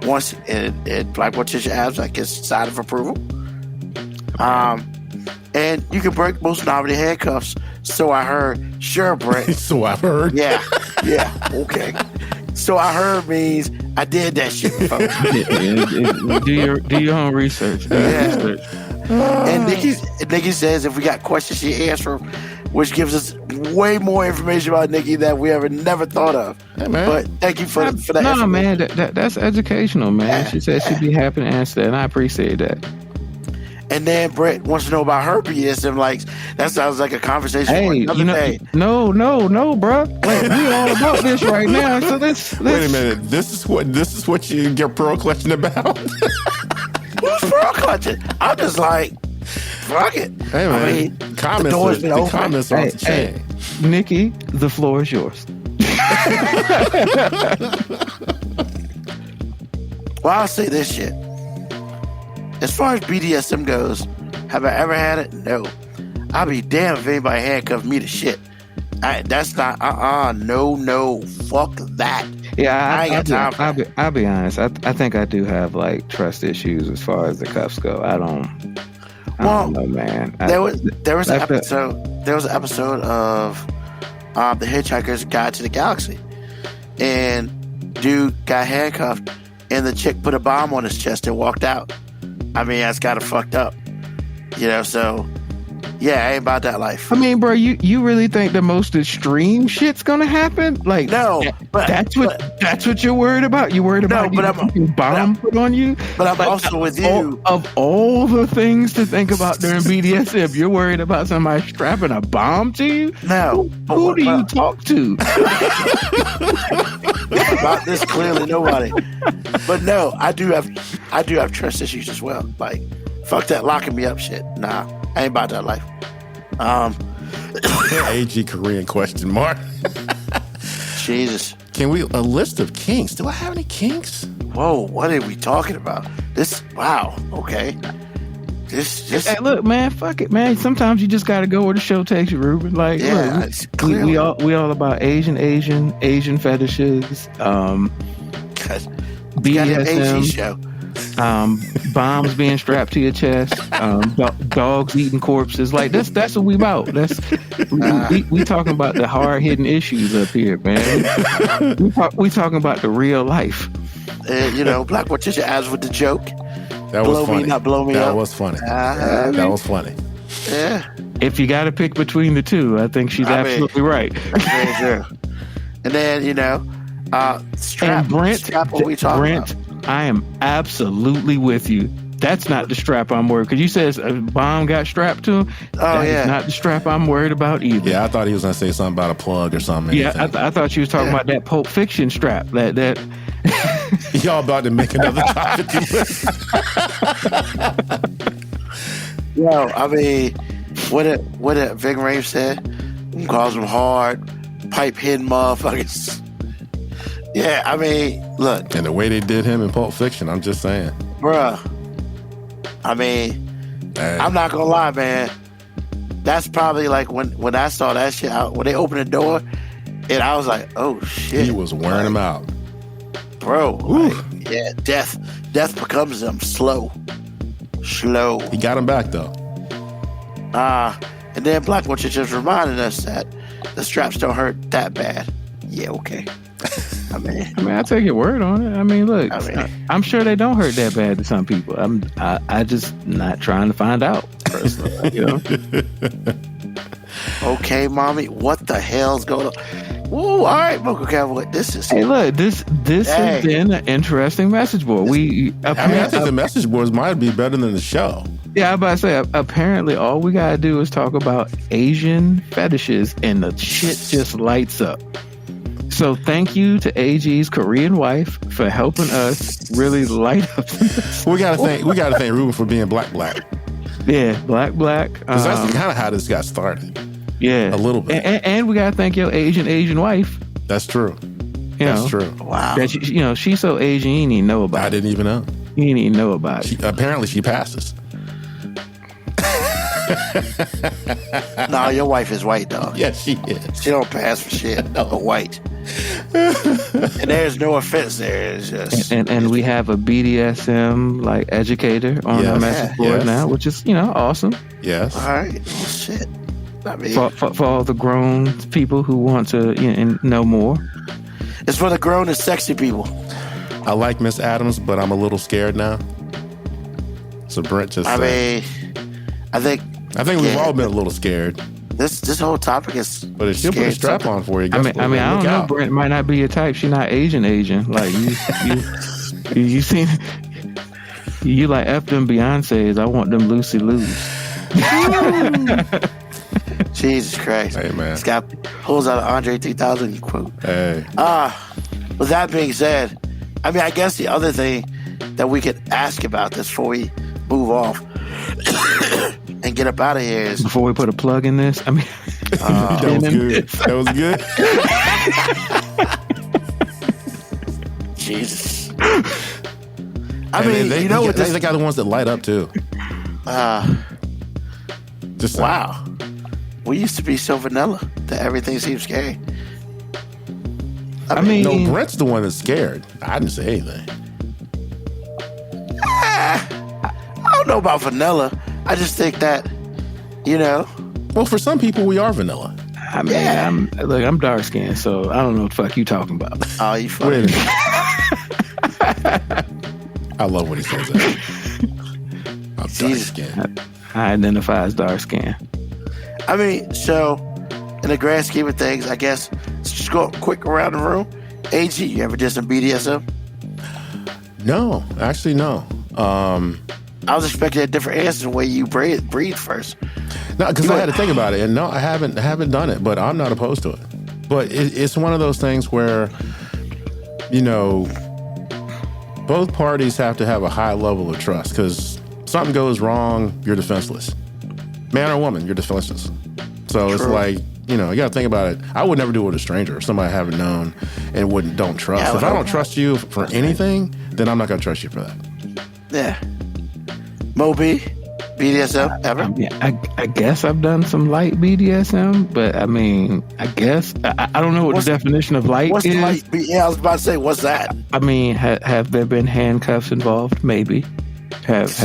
Once and Black Morticia Adams gets side of approval. And you can break most novelty handcuffs. So I heard. Sure, Brett. So I heard. Yeah. Okay. So I heard means I did that shit before. Do your own research. And Nikki says if we got questions, she answers, which gives us way more information about Nikki that we ever never thought of. Hey, man. But thank you for that. No, man, that's educational, man. Yeah, she said she'd be happy to answer that, and I appreciate that. And then Brett wants to know about her BDSM likes. That sounds like a conversation for another day. No, bro. Like, we all about this right now. So let's wait a minute. This is what you get pearl clutching about. Who's pearl clutching? I'm just like, fuck it. Hey, man. I mean, the comments are off the chain. Nikki, the floor is yours. Well, I'll say this shit. As far as BDSM goes, have I ever had it? No. I'll be damned if anybody handcuffed me to shit. That's not, no, fuck that. Yeah, I ain't got time. I'll be honest. I think I do have like trust issues as far as the cuffs go. I don't. I don't know, man. There was an that's episode. There was an episode of The Hitchhiker's Guide to the Galaxy, and dude got handcuffed, and the chick put a bomb on his chest and walked out. I mean, that's kind of fucked up, So, yeah, I ain't about that life. I mean, bro, you really think the most extreme shit's gonna happen? Like, No, that's what you're worried about. You worried about bomb put on you? But I'm also with you. Of all the things to think about during BDSM, you're worried about somebody strapping a bomb to you? No. Who do you talk to? About this, clearly nobody. But no, I do have trust issues as well. Like, fuck that locking me up shit. Nah, I ain't about that life. AG Korean question mark. Jesus. Can we a list of kinks? Do I have any kinks? Whoa, what are we talking about? Wow, okay. Hey, look, man, fuck it, man. Sometimes you just gotta go where the show takes you, Ruben. Like, yeah, look, we all about Asian fetishes, BDSM, show. Bombs being strapped to your chest, dogs eating corpses. Like that's what we about. We talking about the hard hitting issues up here, man. We talking about the real life. Black Morticia adds with the joke. That was funny. Not blow me up. That was funny. That was funny. Yeah. If you got to pick between the two, I think she's absolutely right. Very true. And then strap. And Brent, strap what we talking about. I am absolutely with you. That's not the strap I'm worried. Because you said a bomb got strapped to him. That is not the strap I'm worried about either. Yeah, I thought he was gonna say something about a plug or something. Yeah, I thought you was talking about that Pulp Fiction strap. That. Y'all about to make another topic list. Yo, I mean, what did Ving Rhames said? Calls them hard, pipe hitting motherfuckers. Yeah, I mean, look. And the way they did him in Pulp Fiction, I'm just saying. Bruh. I mean, I'm not gonna lie, man. That's probably like when I saw that shit out, when they opened the door, and I was like, oh shit. He was wearing them out. Bro, yeah, death becomes them slow. He got him back though. And then Black Witch just reminded us that the straps don't hurt that bad. Yeah, okay. I mean, I take your word on it. I mean, look, I'm sure they don't hurt that bad to some people. I just not trying to find out personally. Okay, mommy, what the hell's going on? Whoa, all right, Vocal Cowboy. This is. Hey, look, this has been an interesting message board. I think the message boards might be better than the show. Yeah, I was about to say, apparently all we gotta do is talk about Asian fetishes and the shit just lights up. So thank you to AG's Korean wife for helping us really light up. We gotta thank Ruben for being black. Yeah, black. Because that's kind of how this got started. Yeah, a little bit. And we gotta thank your Asian wife. That's true. That's true. Wow. That she's so Asian, you didn't even know about it. I didn't even know. You didn't even know about it. Apparently, she passes. No, your wife is white, though. Yes, she is. She don't pass for shit. No, white. And there's no offense there. It's just and we have a BDSM like educator on our message board now, which is awesome. Yes. All right. Oh, shit. I mean, for all the grown people who want to know more. It's for the grown and sexy people. I like Miss Adams, but I'm a little scared now. So Brent just. I think we've all been a little scared. This whole topic is. But if she'll put a strap on for you, I don't know. Brent might not be your type. She's not Asian. Like you seen. You like F them Beyonces. I want them Lucy Lou's. Jesus Christ. Hey, man. This guy pulls out an Andre 3000 quote. Hey. With that being said, I mean, I guess the other thing that we could ask about this before we move off and get up out of here is... Before we put a plug in this, I mean... that was good. That was good. Jesus. They got the ones that light up, too. Wow. We used to be so vanilla that everything seems scary. I mean, no, Brent's the one that's scared. I didn't say anything. I don't know about vanilla. I just think that, you know. Well, for some people, we are vanilla. I mean, I'm dark skinned, so I don't know what the fuck you talking about. Oh, you funny. Wait a minute. I love what he says. I'm dark skinned. I identify as dark skinned. I mean, so in the grand scheme of things, I guess let's just go quick around the room. AG, you ever did some BDSM? No, actually, no. I was expecting a different answer the way you breathe first. No, because I had to think about it, and no, I haven't done it, but I'm not opposed to it. But it's one of those things where, you know, both parties have to have a high level of trust, because something goes wrong, you're defenseless. Man or woman, you're defenseless. So True. It's like, you know, you got to think about it. I would never do it with a stranger or somebody I haven't known and don't trust. Yeah, if I don't trust you for anything, then I'm not going to trust you for that. Yeah. Moby, BDSM ever? I guess I've done some light BDSM, but I mean, I guess I don't know what the definition of light what's is. Light? Yeah, I was about to say, what's that? I mean, have there been handcuffs involved? Maybe. Have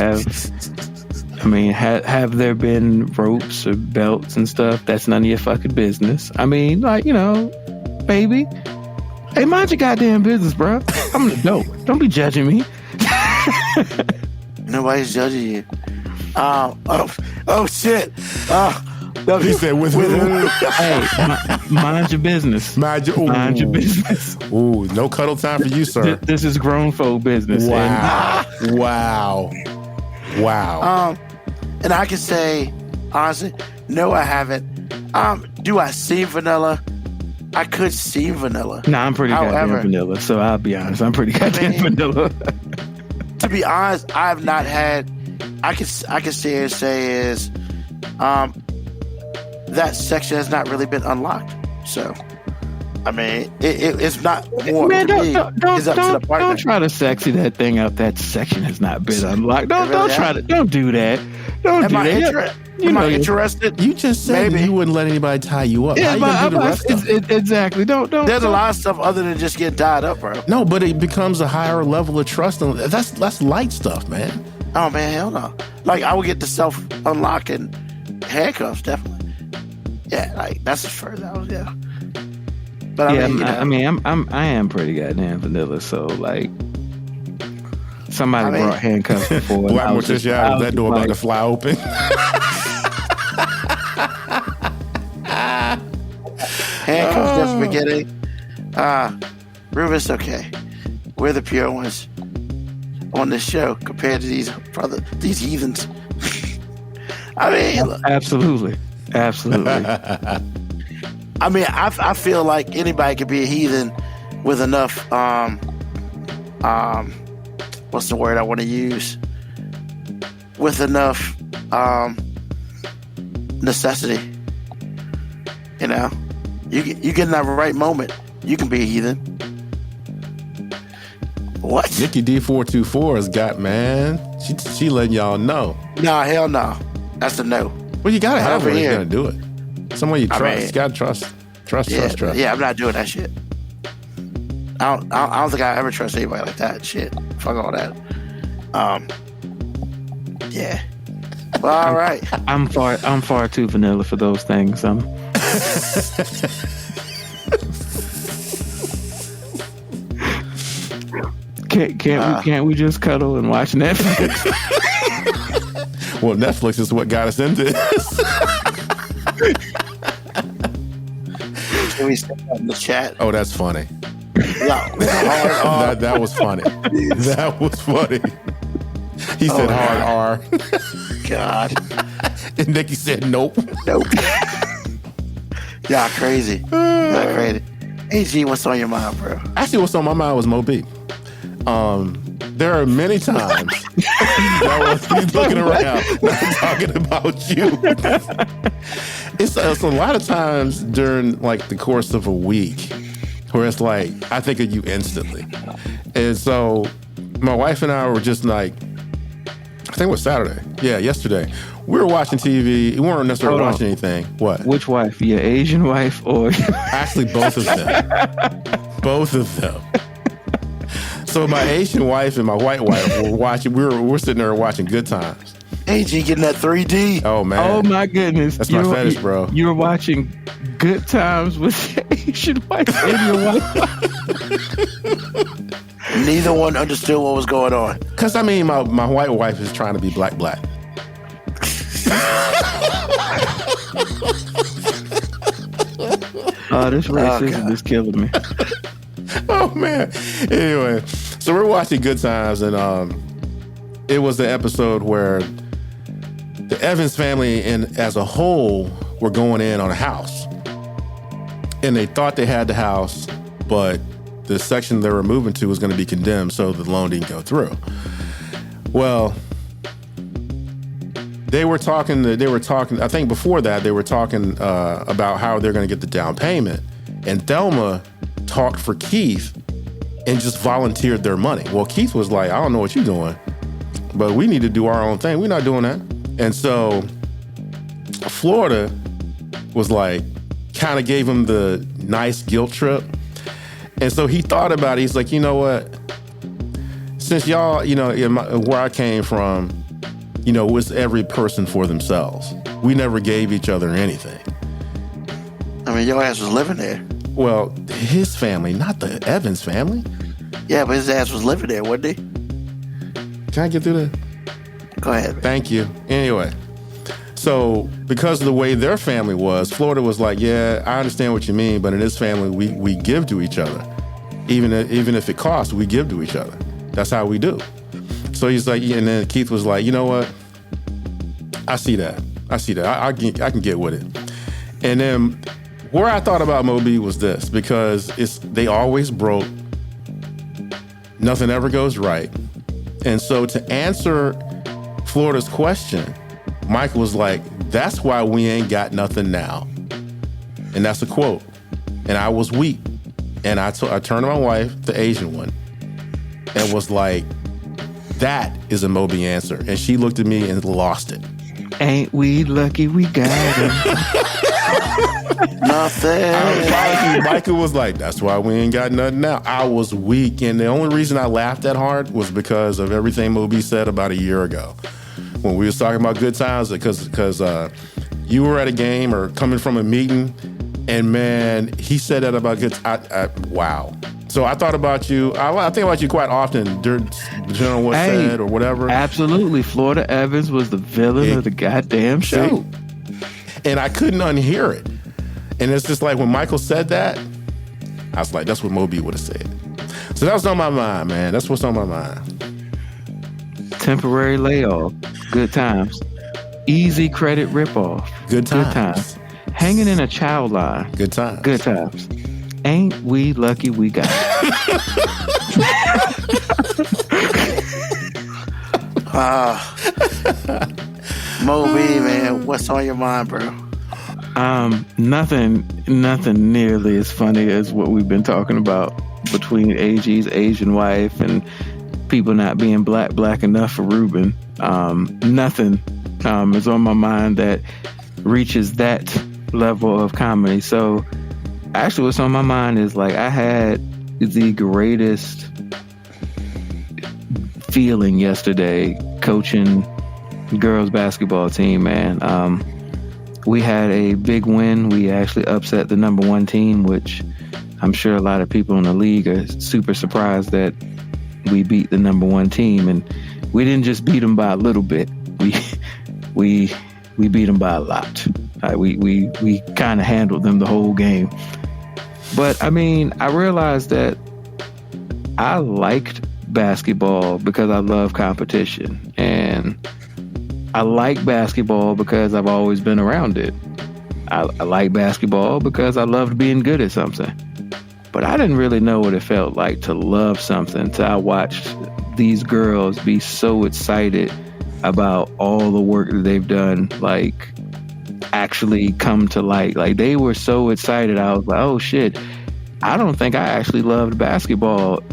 there been ropes or belts and stuff? That's none of your fucking business. I mean, like, you know, baby. Hey, mind your goddamn business, bro. I'm an adult. Don't be judging me. Nobody's judging you. Oh shit. He said with who? Hey, mind your business. Mind your business. Ooh, no cuddle time for you, sir. This is grown folk business. Wow. Wow. And I can say, honestly, no, I haven't. Do I seem vanilla? I could seem vanilla. Nah, I'm pretty goddamn vanilla, so I'll be honest. I'm pretty goddamn vanilla. To be honest, I've not had. I can sit here and say is, that section has not really been unlocked. So, I mean, it's not more. Man, to me. It's up to the partner. Don't try to sexy that thing up. That section has not been unlocked. Don't try to. Don't do that. Don't do that. Am I interested? You just said you wouldn't let anybody tie you up. Yeah, exactly. Don't. There's a lot of stuff other than just getting tied up, bro. No, but it becomes a higher level of trust. That's light stuff, man. Oh man, hell no. Like I would get the self unlocking handcuffs, definitely. Yeah, like that's as far as I was. Yeah. But I am pretty goddamn vanilla. So like, somebody brought handcuffs before. Black Morticia, that door about to fly open. Handcuffs just beginning. Ruben's okay. We're the pure ones on this show compared to these heathens. I mean, absolutely. I mean, I feel like anybody could be a heathen with enough. What's the word I want to use? With enough necessity. You know, you get in that right moment, you can be a heathen. What? Nikki D424 has got, man. She letting y'all know. Nah, hell no. That's a no. Well, you gotta have one. You're gonna do it. Someone you trust. You gotta trust. Trust. Yeah, I'm not doing that shit. I don't think I ever trust anybody like that. Shit. Fuck all that. Yeah. Well, all right. I'm far too vanilla for those things. Can't we just cuddle and watch Netflix? Well, Netflix is what got us into this. Can we step up in the chat? Oh, that's funny. Yeah. That was funny. That was funny. He said hard R. God. And Nikki said nope. Y'all crazy. Y'all crazy. AG, what's on your mind, bro? Actually, what's on my mind was Mo B. There are many times he's looking around, not talking about you. It's a lot of times during like the course of a week where it's like I think of you instantly, and so my wife and I were just like, I think it was Saturday. Yeah, yesterday. We were watching TV. We weren't necessarily watching anything. What? Which wife? Your Asian wife or? Actually, both of them. Both of them. So my Asian wife and my white wife were watching. We're sitting there watching Good Times, AG getting that 3D. Oh man. Oh my goodness. That's my fetish, bro. You were watching Good Times with Asian wife and your wife. Neither one understood what was going on. Because, I mean, my white wife is trying to be black. Oh, this racism is killing me. Oh, man. Anyway, so we're watching Good Times, and it was the episode where the Evans family as a whole were going in on a house. And they thought they had the house, but the section they were moving to was going to be condemned, so the loan didn't go through. Well, they were talking, I think before that, they were talking about how they're going to get the down payment. And Thelma talked for Keith and just volunteered their money. Well, Keith was like, I don't know what you're doing, but we need to do our own thing. We're not doing that. And so Florida was like, kind of gave him the nice guilt trip. And so he thought about it. He's like, you know what? Since y'all, where I came from, it was every person for themselves. We never gave each other anything. I mean, your ass was living there. Well, his family, not the Evans family. Yeah, but his ass was living there, wasn't he? Can I get through that? Go ahead. Thank you. Anyway, so because of the way their family was, Florida was like, yeah, I understand what you mean, but in this family, we give to each other. Even if it costs, we give to each other. That's how we do. So he's like, and then Keith was like, you know what? I see that. I can get with it. And then where I thought about Moby was this, because they always broke. Nothing ever goes right. And so to answer Florida's question, Michael was like, that's why we ain't got nothing now. And that's a quote. And I was weak. And I turned to my wife, the Asian one, and was like, that is a Moby answer. And she looked at me and lost it. Ain't we lucky we got him? Nothing. Michael was like, that's why we ain't got nothing now. I was weak. And the only reason I laughed that hard was because of everything Moby said about a year ago. When we was talking about Good Times, because you were at a game or coming from a meeting, and man, he said that about Good Times. Wow. So I thought about you. I think about you quite often, depending on what's said or whatever. Absolutely. Florida Evans was the villain of the goddamn show. And I couldn't unhear it. And it's just like when Michael said that, I was like, that's what Moby would have said. So that was on my mind, man. That's what's on my mind. Temporary layoff. Good Times. Easy credit ripoff. Good Times. Good Times. Hanging in a child line. Good Times. Good Times. Ain't we lucky we got it? Moby, man, what's on your mind, bro? Nothing nearly as funny as what we've been talking about between AG's Asian wife and people not being black enough for Ruben. Nothing is on my mind that reaches that level of comedy. So actually what's on my mind is like I had the greatest feeling yesterday coaching girls basketball team, man. We had a big win. We actually upset the number one team, which I'm sure a lot of people in the league are super surprised that we beat the number one team. And we didn't just beat them by a little bit. We beat them by a lot. We kind of handled them the whole game. But I mean, I realized that I liked basketball because I love competition. And I like basketball because I've always been around it. I like basketball because I loved being good at something. But I didn't really know what it felt like to love something until I watched these girls be so excited about all the work that they've done, like actually come to light. Like they were so excited. I was like, oh shit, I don't think I actually loved basketball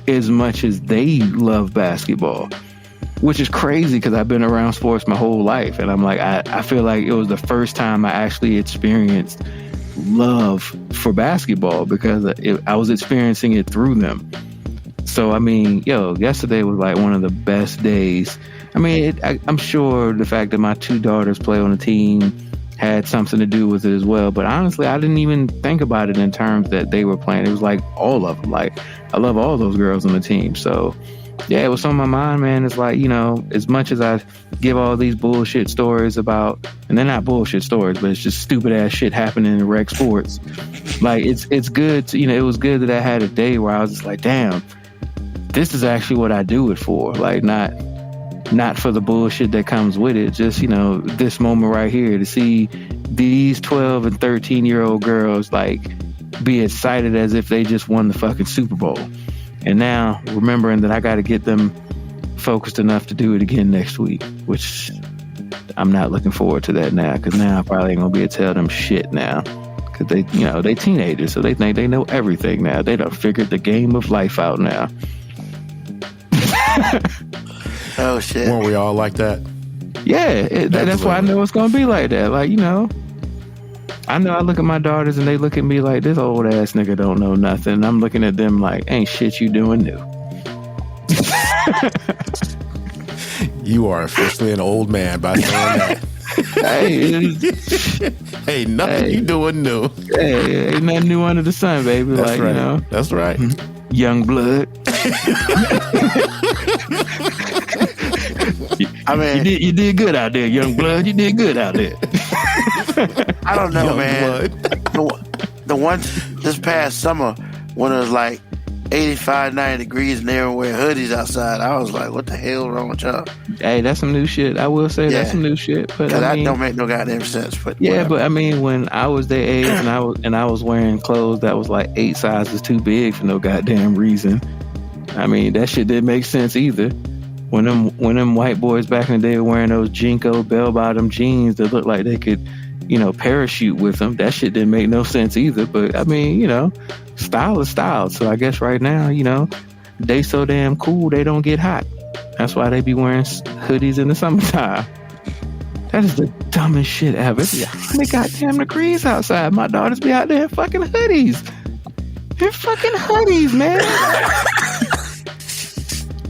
as much as they love basketball. Which is crazy because I've been around sports my whole life. And I'm like, I feel like it was the first time I actually experienced love for basketball because I was experiencing it through them. So, I mean, yesterday was like one of the best days I mean, I'm sure the fact that my two daughters play on the team had something to do with it as well. But honestly, I didn't even think about it in terms that they were playing. It was like all of them. Like, I love all those girls on the team. So, yeah, it was on my mind, man. It's like, you know, as much as I give all these bullshit stories about, and they're not bullshit stories, but it's just stupid ass shit happening in rec sports. Like, it's good to, you know, it was good that I had a day where I was just like, damn, this is actually what I do it for. Like, not for the bullshit that comes with it. Just, you know, this moment right here to see these 12 and 13-year-old girls like be excited as if they just won the fucking Super Bowl. And now remembering that I got to get them focused enough to do it again next week, which I'm not looking forward to that now, because now I probably ain't gonna be able to tell them shit now, because they, you know, they teenagers, so they think they know everything now. They done figured the game of life out now. Oh shit! Weren't we all like that? Yeah, that's why I know it's gonna be like that. Like, you know, I know I look at my daughters and they look at me like, this old ass nigga don't know nothing. And I'm looking at them like, ain't shit you doing new. You are officially an old man by saying that. Hey, nothing you doing new. Hey, ain't nothing new under the sun, baby. That's like, right. You know, that's right. Young blood. I mean, you did good out there, young blood. You did good out there. I don't know, Young man. blood. The one this past summer when it was like 85, 90 degrees and they were wearing hoodies outside, I was like, what the hell wrong with y'all? Hey, that's some new shit. I will say that's some new shit. But that don't make no goddamn sense. But yeah, whatever. but I mean, when I was their age and I was wearing clothes that was like 8 sizes too big for no goddamn reason. I mean, that shit didn't make sense either. When them white boys back in the day were wearing those Jinko bell-bottom jeans that looked like they could, you know, parachute with them, that shit didn't make no sense either. But I mean, you know, style is style. So I guess right now, you know, they so damn cool they don't get hot. That's why they be wearing hoodies in the summertime. That is the dumbest shit ever. It's like 100 goddamn degrees outside. My daughters be out there in fucking hoodies. They're fucking hoodies, man.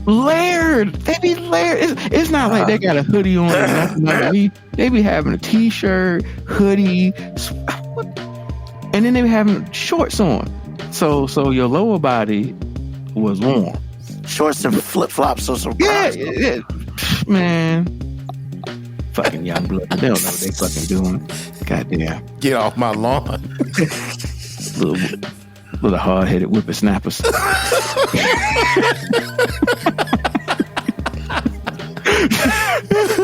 Layered. They be layered. It's not like they got a hoodie on or nothing underneath. They be having a t-shirt, hoodie, and then they be having shorts on. So your lower body was warm. Shorts and flip-flops or some yeah, man. Fucking young blood. They don't know what they fucking doing. Goddamn. Get off my lawn. Little hard-headed whippersnappers.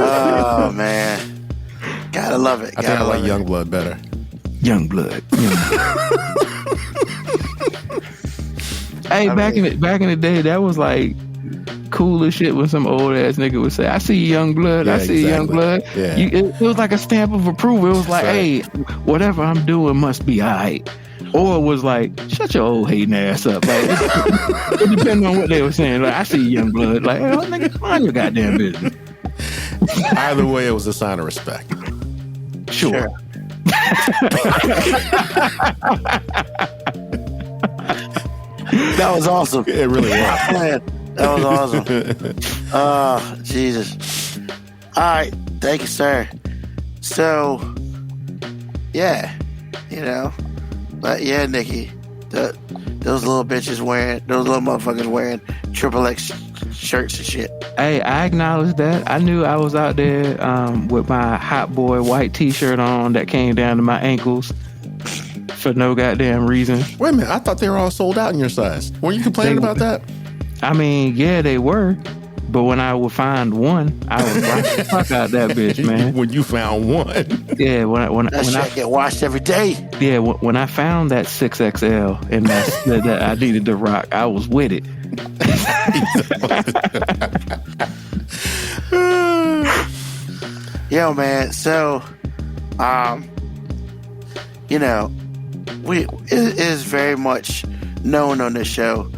Oh man, gotta love it. I think I like Youngblood better. Youngblood. Hey, back in the day, that was like cool as shit when some old ass nigga would say, "I see young blood. Yeah, I see young blood." Yeah. It was like a stamp of approval. It was like, right. "Hey, whatever I'm doing must be alright." Or it was like, "Shut your old hating ass up." Like, it depends on what they were saying. Like, I see young blood. Like, hey, nigga, mind your goddamn business. Either way, it was a sign of respect. Sure. That was awesome. It really was. Man, that was awesome. Oh, Jesus. All right. Thank you, sir. So, yeah, you know, but yeah, Nikki, those little motherfuckers wearing XXX shirts and shit. Hey, I acknowledge that. I knew I was out there with my hot boy white t-shirt on that came down to my ankles for no goddamn reason. Wait a minute, I thought they were all sold out in your size. Were you complaining about that? I mean, yeah, they were. But when I would find one, I would rock the fuck out that bitch, man. When you found one. Yeah, when I get washed every day. Yeah, when I found that 6XL and that I needed to rock, I was with it. Yo, man. So, you know, it is very much known on this show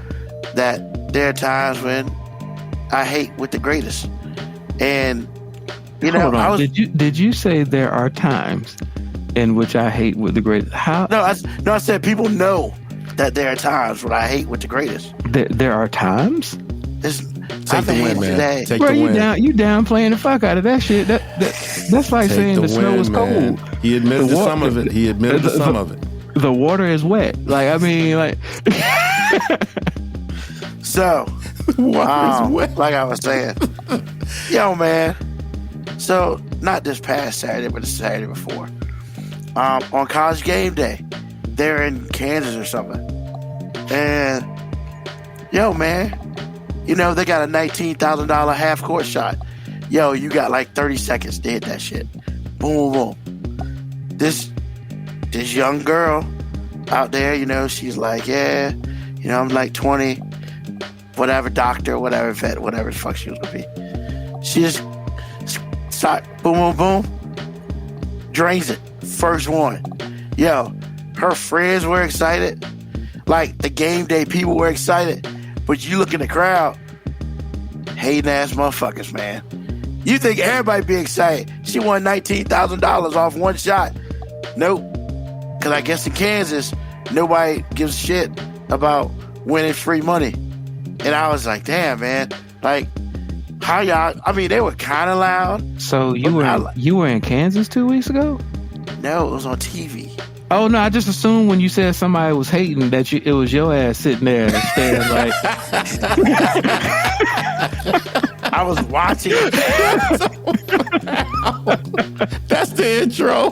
that there are times when I hate with the greatest, and you know, hold on. Did you say there are times in which I hate with the greatest? How? No, I said people know that there are times when I hate with the greatest. There are times. Take the win, man. Today. Take Bro, the win. you down playing the fuck out of that shit. That's like Take saying the snow win, is man. cold. He admitted The to wa- some of it. He admitted to some of it. The water is wet. Like, I mean, like. So, Water is wet. like I was saying, yo, man. So, not this past Saturday, but the Saturday before. On College Game Day, they're in Kansas or something. And, yo, man, you know, they got a $19,000 half-court shot. Yo, you got like 30 seconds to hit that shit. Boom, boom, boom. This young girl out there, you know, she's like, yeah, you know, I'm like 20, whatever, doctor, whatever, vet, whatever the fuck she was gonna be. She just start, boom, boom, boom, drains it. First one. Yo, her friends were excited. Like, the game day people were excited. But you look in the crowd, hating ass motherfuckers, man. You think everybody be excited. She won $19,000 off one shot. Nope. Because I guess in Kansas, nobody gives a shit about winning free money. And I was like, damn, man. Like, how y'all... I mean, they were kind of loud. So you were in Kansas 2 weeks ago? No, it was on TV. Oh no, I just assumed when you said somebody was hating that it was your ass sitting there staring like. I was watching it. That's the intro.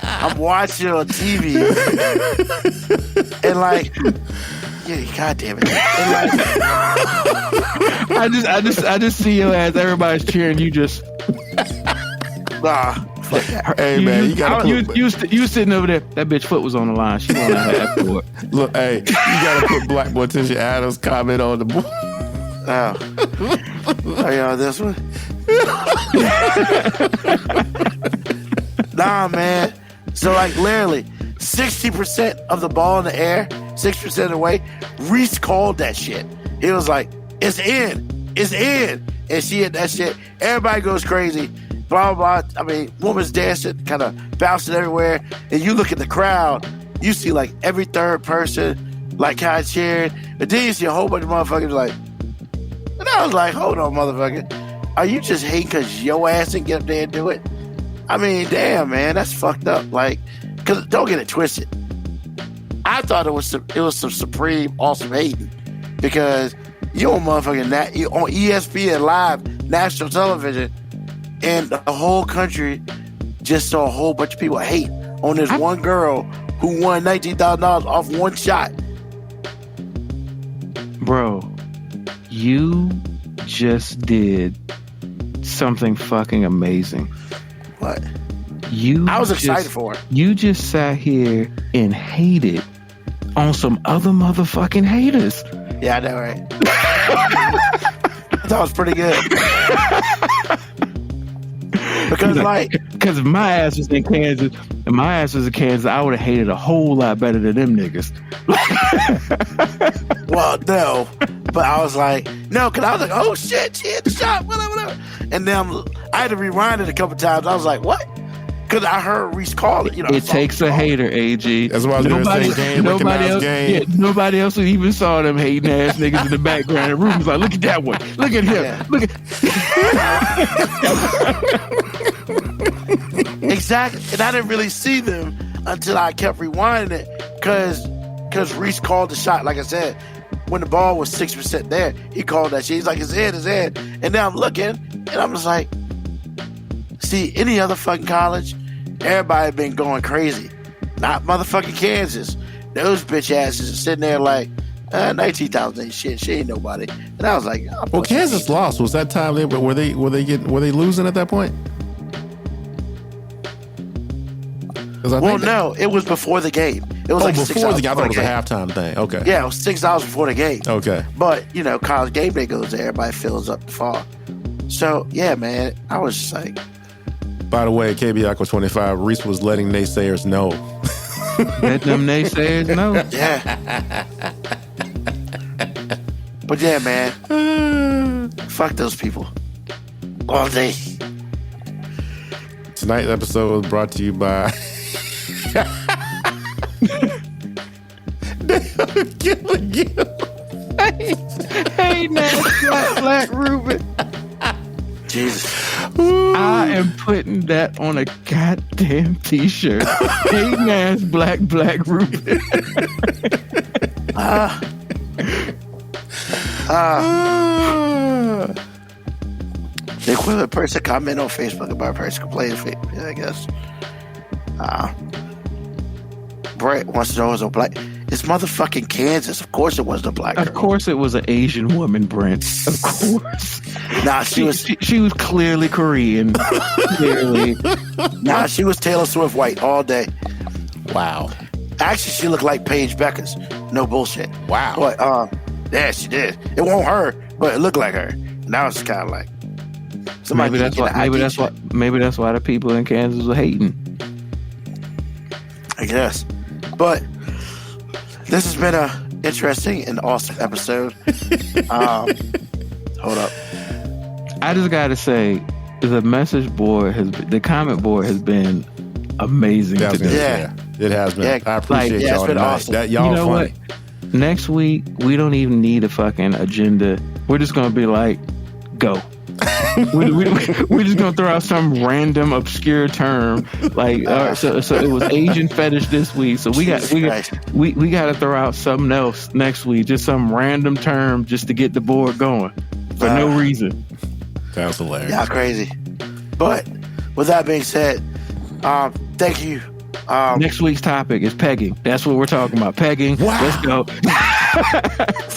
I'm watching it on TV. And like, yeah, God damn it. And like, I just see your ass. Everybody's cheering. You just. nah. Hey man, you gotta you sitting over there. That bitch foot was on the line. She won that half court. look. Hey, you gotta put Black Boy Tisha Adams' comment on the board. Oh, yeah, this one. Nah, man. So like literally 60% of the ball in the air, 60% of the way, Reese called that shit. He was like, it's in. And she hit that shit. Everybody goes crazy. Blah, blah, blah. I mean, woman's dancing, kind of bouncing everywhere. And you look at the crowd, you see like every third person, like kind of cheering. And then you see a whole bunch of motherfuckers like, and I was like, hold on, motherfucker. Are you just hating because your ass didn't get up there and do it? I mean, damn, man, that's fucked up. Like, because don't get it twisted. I thought it was some supreme awesome hating because you on motherfucking you on ESPN Live, national television, and the whole country just saw a whole bunch of people hate on this one girl who won $19,000 off one shot. Bro, you just did something fucking amazing. What? I was excited for it. You just sat here and hated on some other motherfucking haters. Yeah, I know, right? That was pretty good. Because if my ass was in Kansas, I would have hated a whole lot better than them niggas. Well, no. But I was like, no, because I was like, oh shit, she hit the shot, whatever. And then I had to rewind it a couple times. I was like, what? Because I heard Reese call it. You know, it takes a hater, AG. That's what I was going to say. Nobody else even saw them hating ass niggas in the background. And Ruben's like, look at that one. Look at him. Yeah. Look at. Exactly. And I didn't really see them until I kept rewinding it because Reese called the shot. Like I said, when the ball was 6% there, he called that shit. He's like, it's in. And now I'm looking, and I'm just like, see, any other fucking college, everybody been going crazy. Not motherfucking Kansas. Those bitch asses are sitting there like, 19,000 ain't shit. She ain't nobody. And I was like, oh, well, Kansas lost. Was that time? Were they losing at that point? No, it was before the game. It was before the game. I thought it was a halftime thing. Okay. Yeah, it was 6 hours before the game. Okay. But, you know, College Game Day goes there. Everybody fills up the fall. So, yeah, man, I was just like. By the way, KB Aqua 25, Reese was letting naysayers know. Let them naysayers know. Yeah. But, yeah, man. Fuck those people. All day. Tonight's episode was brought to you by Gilligan. Hey, now, Black Ruben. Jesus. I am putting that on a goddamn t-shirt. Hey, Nas, Black Ruben. The equivalent person comment on Facebook about a person complaining, I guess. Brett wants to know was a black. It's motherfucking Kansas. Of course it wasn't a black girl. Of course it was an Asian woman, Brent. Of course. Nah, she was clearly Korean. Clearly. Nah, she was Taylor Swift white all day. Wow. Actually, she looked like Paige Beckers. No bullshit. Wow. But yeah, she did. It won't her, but it looked like her. Now it's kind of like maybe that's why the people in Kansas were hating. I guess. But this has been a interesting and awesome episode. Hold up. I just gotta say, the comment board has been amazing today. Yeah, it has been. Yeah. I appreciate y'all. It's been awesome. That y'all you know funny. what? Next week we don't even need a fucking agenda. We're just gonna be like, go. We're just gonna throw out some random obscure term like so it was Asian fetish this week, so we got to throw out something else next week, just some random term just to get the board going for no reason. Sounds hilarious. Yeah, crazy. But with that being said, thank you. Next week's topic is pegging. That's what we're talking about. Pegging. Wow. Let's go.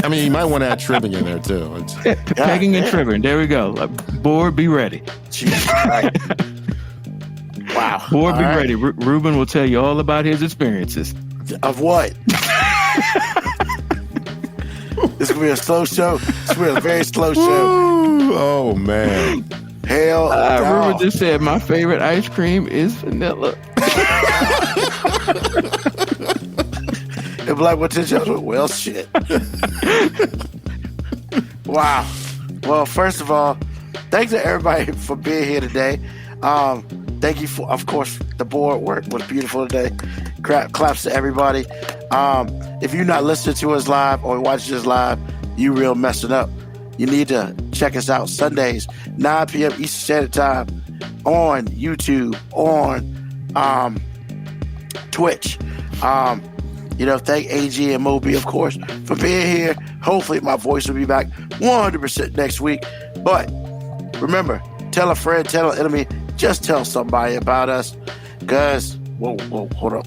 I mean, you might want to add trimming in there too. Pegging and trimming. There we go. Board, be ready. Wow. Board, be ready. Ruben will tell you all about his experiences. Of what? This is going to be a slow show. It's going to be a very slow show. Oh, man. Hell no. Ruben just said my favorite ice cream is vanilla. And Black potential. Well, shit. Wow. Well, first of all, thanks to everybody for being here today. Thank you for, of course, the board work was beautiful today. Claps to everybody. If you're not listening to us live or watching us live, you real messing up. You need to check us out Sundays, 9 p.m. Eastern Standard Time on YouTube, on Twitch. Thank AG and Moby, of course, for being here. Hopefully my voice will be back 100% next week. But remember, tell a friend, tell an enemy, just tell somebody about us. Because, whoa, hold up.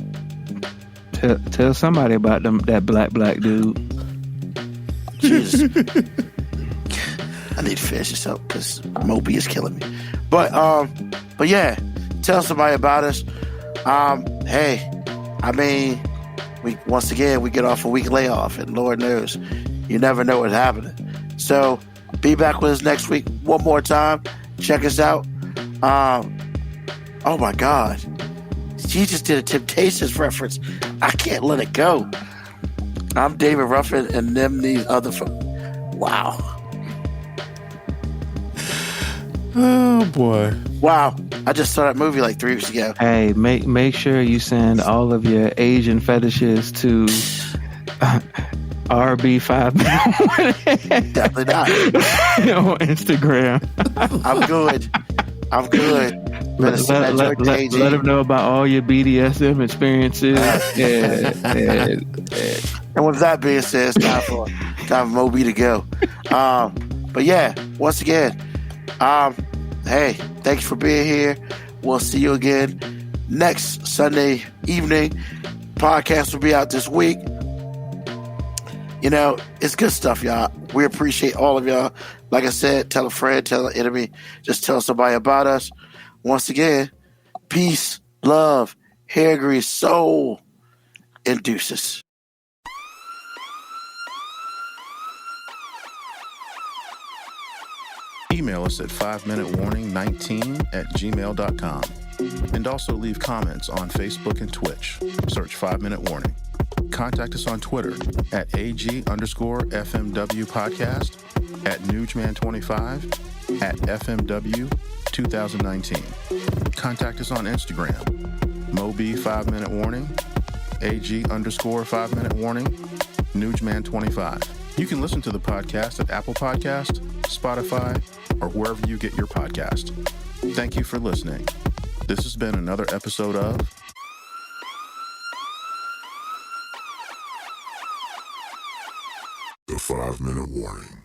Tell somebody about that black dude. Jesus. I need to finish this up because Moby is killing me. But yeah, tell somebody about us. Hey, I mean, we get off a week layoff, and Lord knows, you never know what's happening. So be back with us next week one more time. Check us out. Oh my God, she just did a Temptations reference. I can't let it go. I'm David Ruffin, and them these other wow. Oh boy. Wow. I just saw that movie like 3 weeks ago. Hey, make sure you send all of your Asian fetishes to RB5. Definitely not. On Instagram. I'm good. Let them know about all your BDSM experiences. And with that being said, it's time for Moby to go. But yeah, once again, hey, thanks for being here. We'll see you again next Sunday evening. Podcast will be out this week. It's good stuff, y'all. We appreciate all of y'all. Like I said, tell a friend, tell an enemy, just tell somebody about us. Once again, peace, love, hair grease, soul, and deuces. Email us at 5minutewarning19@gmail.com. And also leave comments on Facebook and Twitch. Search 5 Minute Warning. Contact us on Twitter at AG_FMW Podcast, at Newsman25, at FMW 2019. Contact us on Instagram, Moby 5 Minute Warning, AG_5 Minute Warning, Newsman25. You can listen to the podcast at Apple Podcast, Spotify, or wherever you get your podcast. Thank you for listening. This has been another episode of The 5-minute warning.